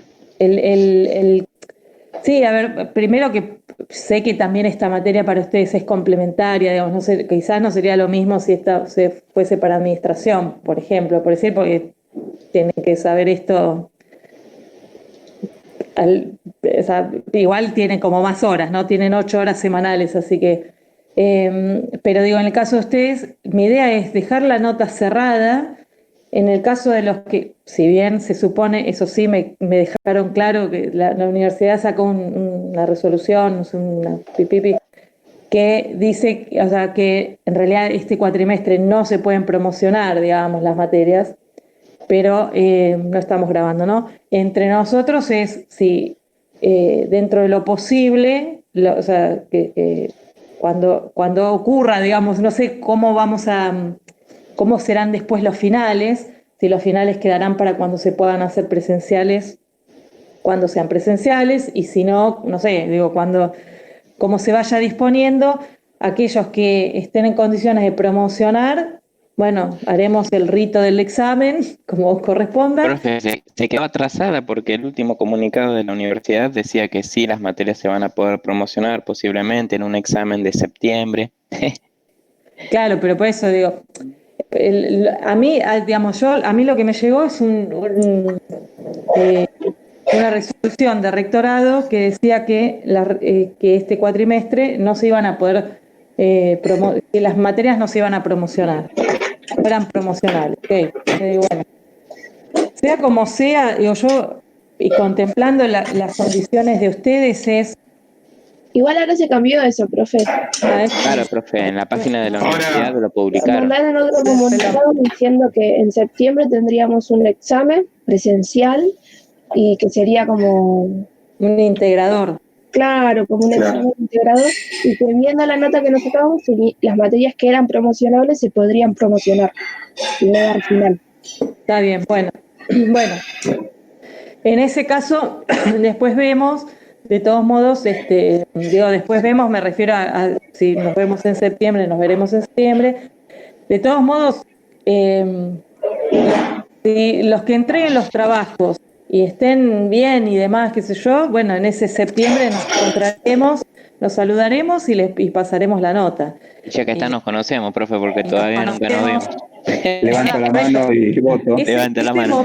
sí, a ver, primero que sé que también esta materia para ustedes es complementaria, digamos, no sé, quizás no sería lo mismo si esta fuese para administración, por ejemplo, por decir, porque tienen que saber esto. O sea, igual tienen como más horas, ¿no? Tienen 8 horas semanales, así que. Pero digo, en el caso de ustedes, mi idea es dejar la nota cerrada. En el caso de los que, si bien se supone, eso sí, me dejaron claro que la universidad sacó una resolución, una pipipi, que dice, o sea, que en realidad este cuatrimestre no se pueden promocionar, digamos, las materias, pero no estamos grabando, ¿no? Entre nosotros es si dentro de lo posible, o sea, que cuando ocurra, digamos, no sé cómo serán después los finales, si los finales quedarán para cuando se puedan hacer presenciales, cuando sean presenciales, y si no, no sé, digo, como se vaya disponiendo, aquellos que estén en condiciones de promocionar, bueno, haremos el rito del examen, como corresponda. Profe, se quedó atrasada porque el último comunicado de la universidad decía que sí, las materias se van a poder promocionar posiblemente en un examen de septiembre. Claro, pero por eso digo, a mí lo que me llegó es una resolución de rectorado que decía que este cuatrimestre no se iban a poder, que las materias no se iban a promocionar, no eran promocionables. Okay. Bueno, sea como sea, digo yo, y contemplando las condiciones de ustedes Igual ahora se cambió eso, profe. Claro, profe, en la página de la universidad lo publicaron. Mandaron otro comunicado diciendo que en septiembre tendríamos un examen presencial y que sería como, un integrador. claro, como un examen integrador, y que viendo la nota que nos sacamos, las materias que eran promocionables se podrían promocionar y no dar final. Está bien, bueno. Bueno, en ese caso, después vemos, de todos modos, después vemos, me refiero a si nos vemos en septiembre, nos veremos en septiembre. De todos modos, si los que entreguen los trabajos y estén bien y demás, qué sé yo, bueno, en ese septiembre nos encontraremos, nos saludaremos y pasaremos la nota. Ya que está, nos conocemos, profe, porque Nos todavía nunca nos conocemos. vimos. Levanto la mano y voto. Levante la mano.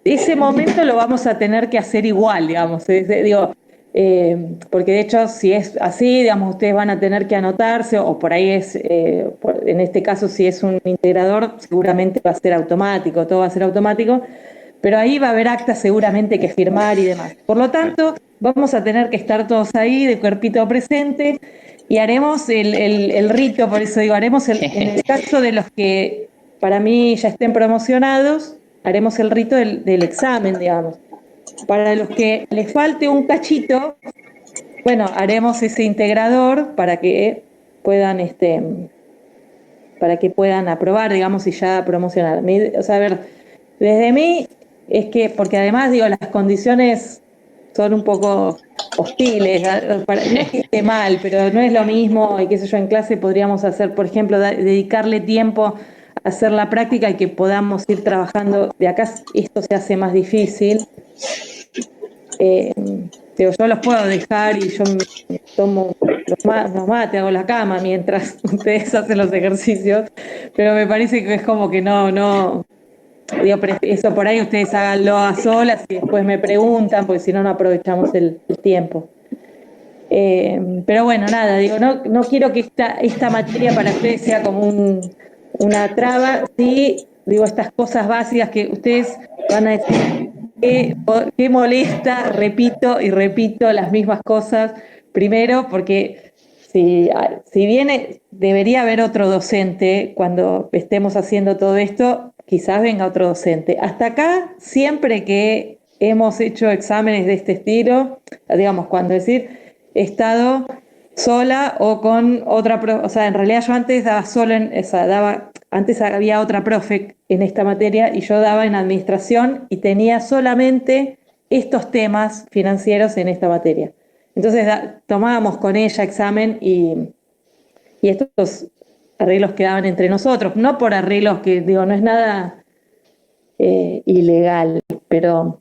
Ese momento lo vamos a tener que hacer igual, digamos. Porque de hecho, si es así, digamos, ustedes van a tener que anotarse, o por ahí en este caso, si es un integrador, seguramente va a ser automático, todo va a ser automático, pero ahí va a haber actas seguramente que firmar y demás. Por lo tanto, vamos a tener que estar todos ahí de cuerpito presente y haremos el rito, por eso digo, en el caso de los que para mí ya estén promocionados, haremos el rito del examen, digamos. Para los que les falte un cachito, bueno, haremos ese integrador para que puedan aprobar, digamos, y ya promocionar. O sea, a ver, desde mí es que, porque además, digo, las condiciones son un poco hostiles, no es que esté mal, pero no es lo mismo, y qué sé yo, en clase podríamos hacer, por ejemplo, dedicarle tiempo a hacer la práctica y que podamos ir trabajando. De acá esto se hace más difícil. Yo los puedo dejar y yo me tomo los mates, hago la cama mientras ustedes hacen los ejercicios, pero me parece que es como que no, digo, eso por ahí ustedes háganlo a solas y después me preguntan, porque si no, no aprovechamos el tiempo. Pero bueno, nada, digo, no quiero que esta materia para ustedes sea como una traba, sí, digo, estas cosas básicas que ustedes van a decir, qué molesta, repito y repito las mismas cosas, primero porque si viene, debería haber otro docente cuando estemos haciendo todo esto, quizás venga otro docente. Hasta acá, siempre que hemos hecho exámenes de este estilo, digamos, cuando he estado sola o con otra, o sea, en realidad yo antes daba antes había otra profe en esta materia y yo daba en administración y tenía solamente estos temas financieros en esta materia. Entonces tomábamos con ella examen y estos arreglos quedaban entre nosotros, no por arreglos que, digo, no es nada ilegal, pero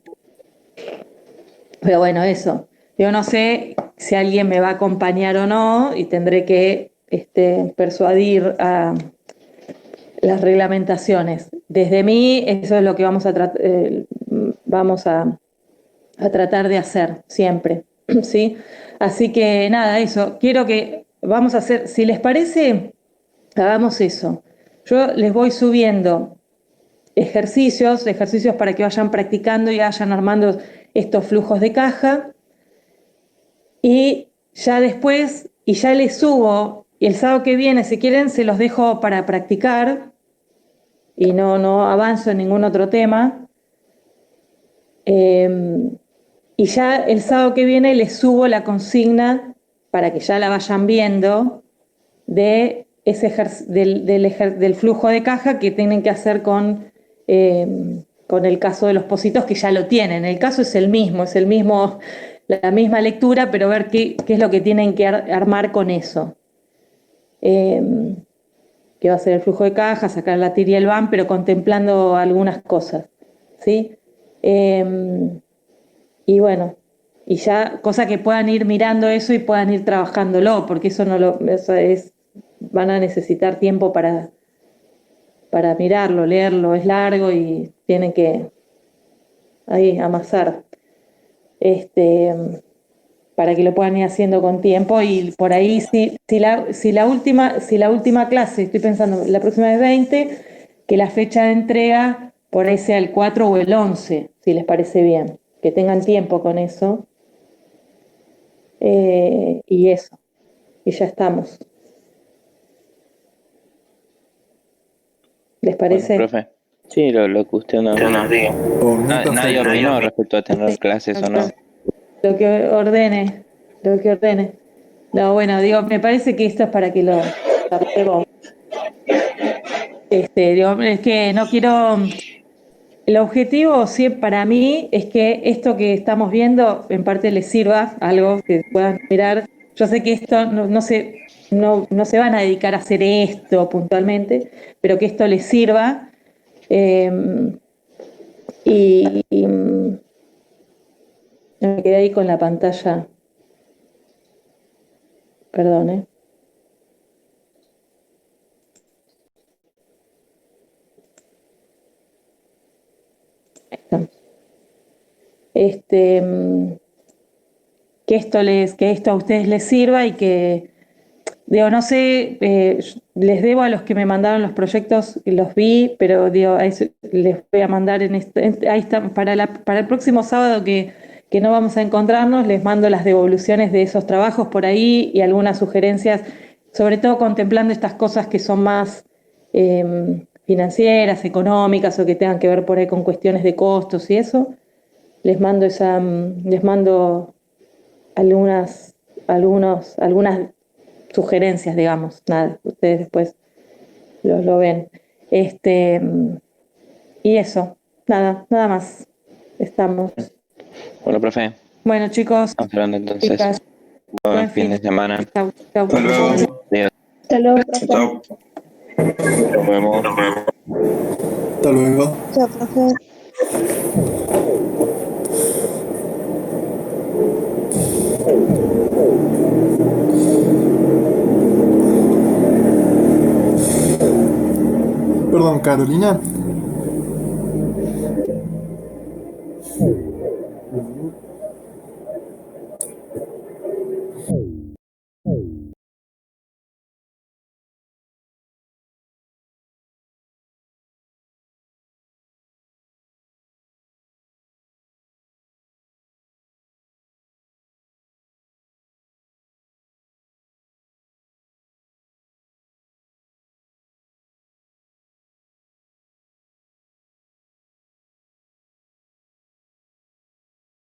bueno, eso. Yo no sé si alguien me va a acompañar o no y tendré que persuadir a las reglamentaciones. Desde mí, eso es lo que vamos a tratar de hacer siempre, ¿sí? Así que nada, eso. Quiero que vamos a hacer, si les parece, hagamos eso. Yo les voy subiendo ejercicios para que vayan practicando y vayan armando estos flujos de caja. Y ya después, y ya les subo, y el sábado que viene, si quieren, se los dejo para practicar, y no avanzo en ningún otro tema. Y ya el sábado que viene les subo la consigna, para que ya la vayan viendo, de del flujo de caja que tienen que hacer con el caso de los pocitos, que ya lo tienen. El caso es el mismo, la misma lectura, pero ver qué es lo que tienen que armar con eso. Que va a ser el flujo de caja, sacar la TIR y el BAN, pero contemplando algunas cosas, ¿sí? Y bueno, y ya, cosa que puedan ir mirando eso y puedan ir trabajándolo, porque eso van a necesitar tiempo para mirarlo, leerlo, es largo y tienen que ahí amasar. Para que lo puedan ir haciendo con tiempo, y por ahí si la última clase, estoy pensando, la próxima es 20, que la fecha de entrega por ahí sea el 4 o el 11, si les parece bien, que tengan tiempo con eso. Y eso, y ya estamos. ¿Les parece? Bueno, profe, sí, lo que usted nos diga. Nadie opinó respecto a tener clases o no. Lo que ordene. No, bueno, digo, me parece que esto es para que lo arreglemos. Digo, es que no quiero. El objetivo para mí es que esto que estamos viendo en parte les sirva, algo que puedan mirar. Yo sé que esto no se van a dedicar a hacer esto puntualmente, pero que esto les sirva. Me quedé ahí con la pantalla. Perdón, ¿eh? Ahí estamos. Que esto a ustedes les sirva y que, digo, no sé, les debo a los que me mandaron los proyectos, los vi, pero digo, les voy a mandar ahí está, para el próximo sábado que no vamos a encontrarnos, les mando las devoluciones de esos trabajos por ahí y algunas sugerencias, sobre todo contemplando estas cosas que son más financieras, económicas o que tengan que ver por ahí con cuestiones de costos y eso. Les mando algunas sugerencias, digamos. Nada, ustedes después lo ven. Y eso, nada más. Estamos. Bueno, profe, Bueno, chicos, estamos hablando entonces. chicas, Buen fin de semana. Chau, chau. Hasta luego. Adiós. Hasta luego, profe. Chao. Nos vemos. Hasta luego. Chao, profe. Perdón, Carolina.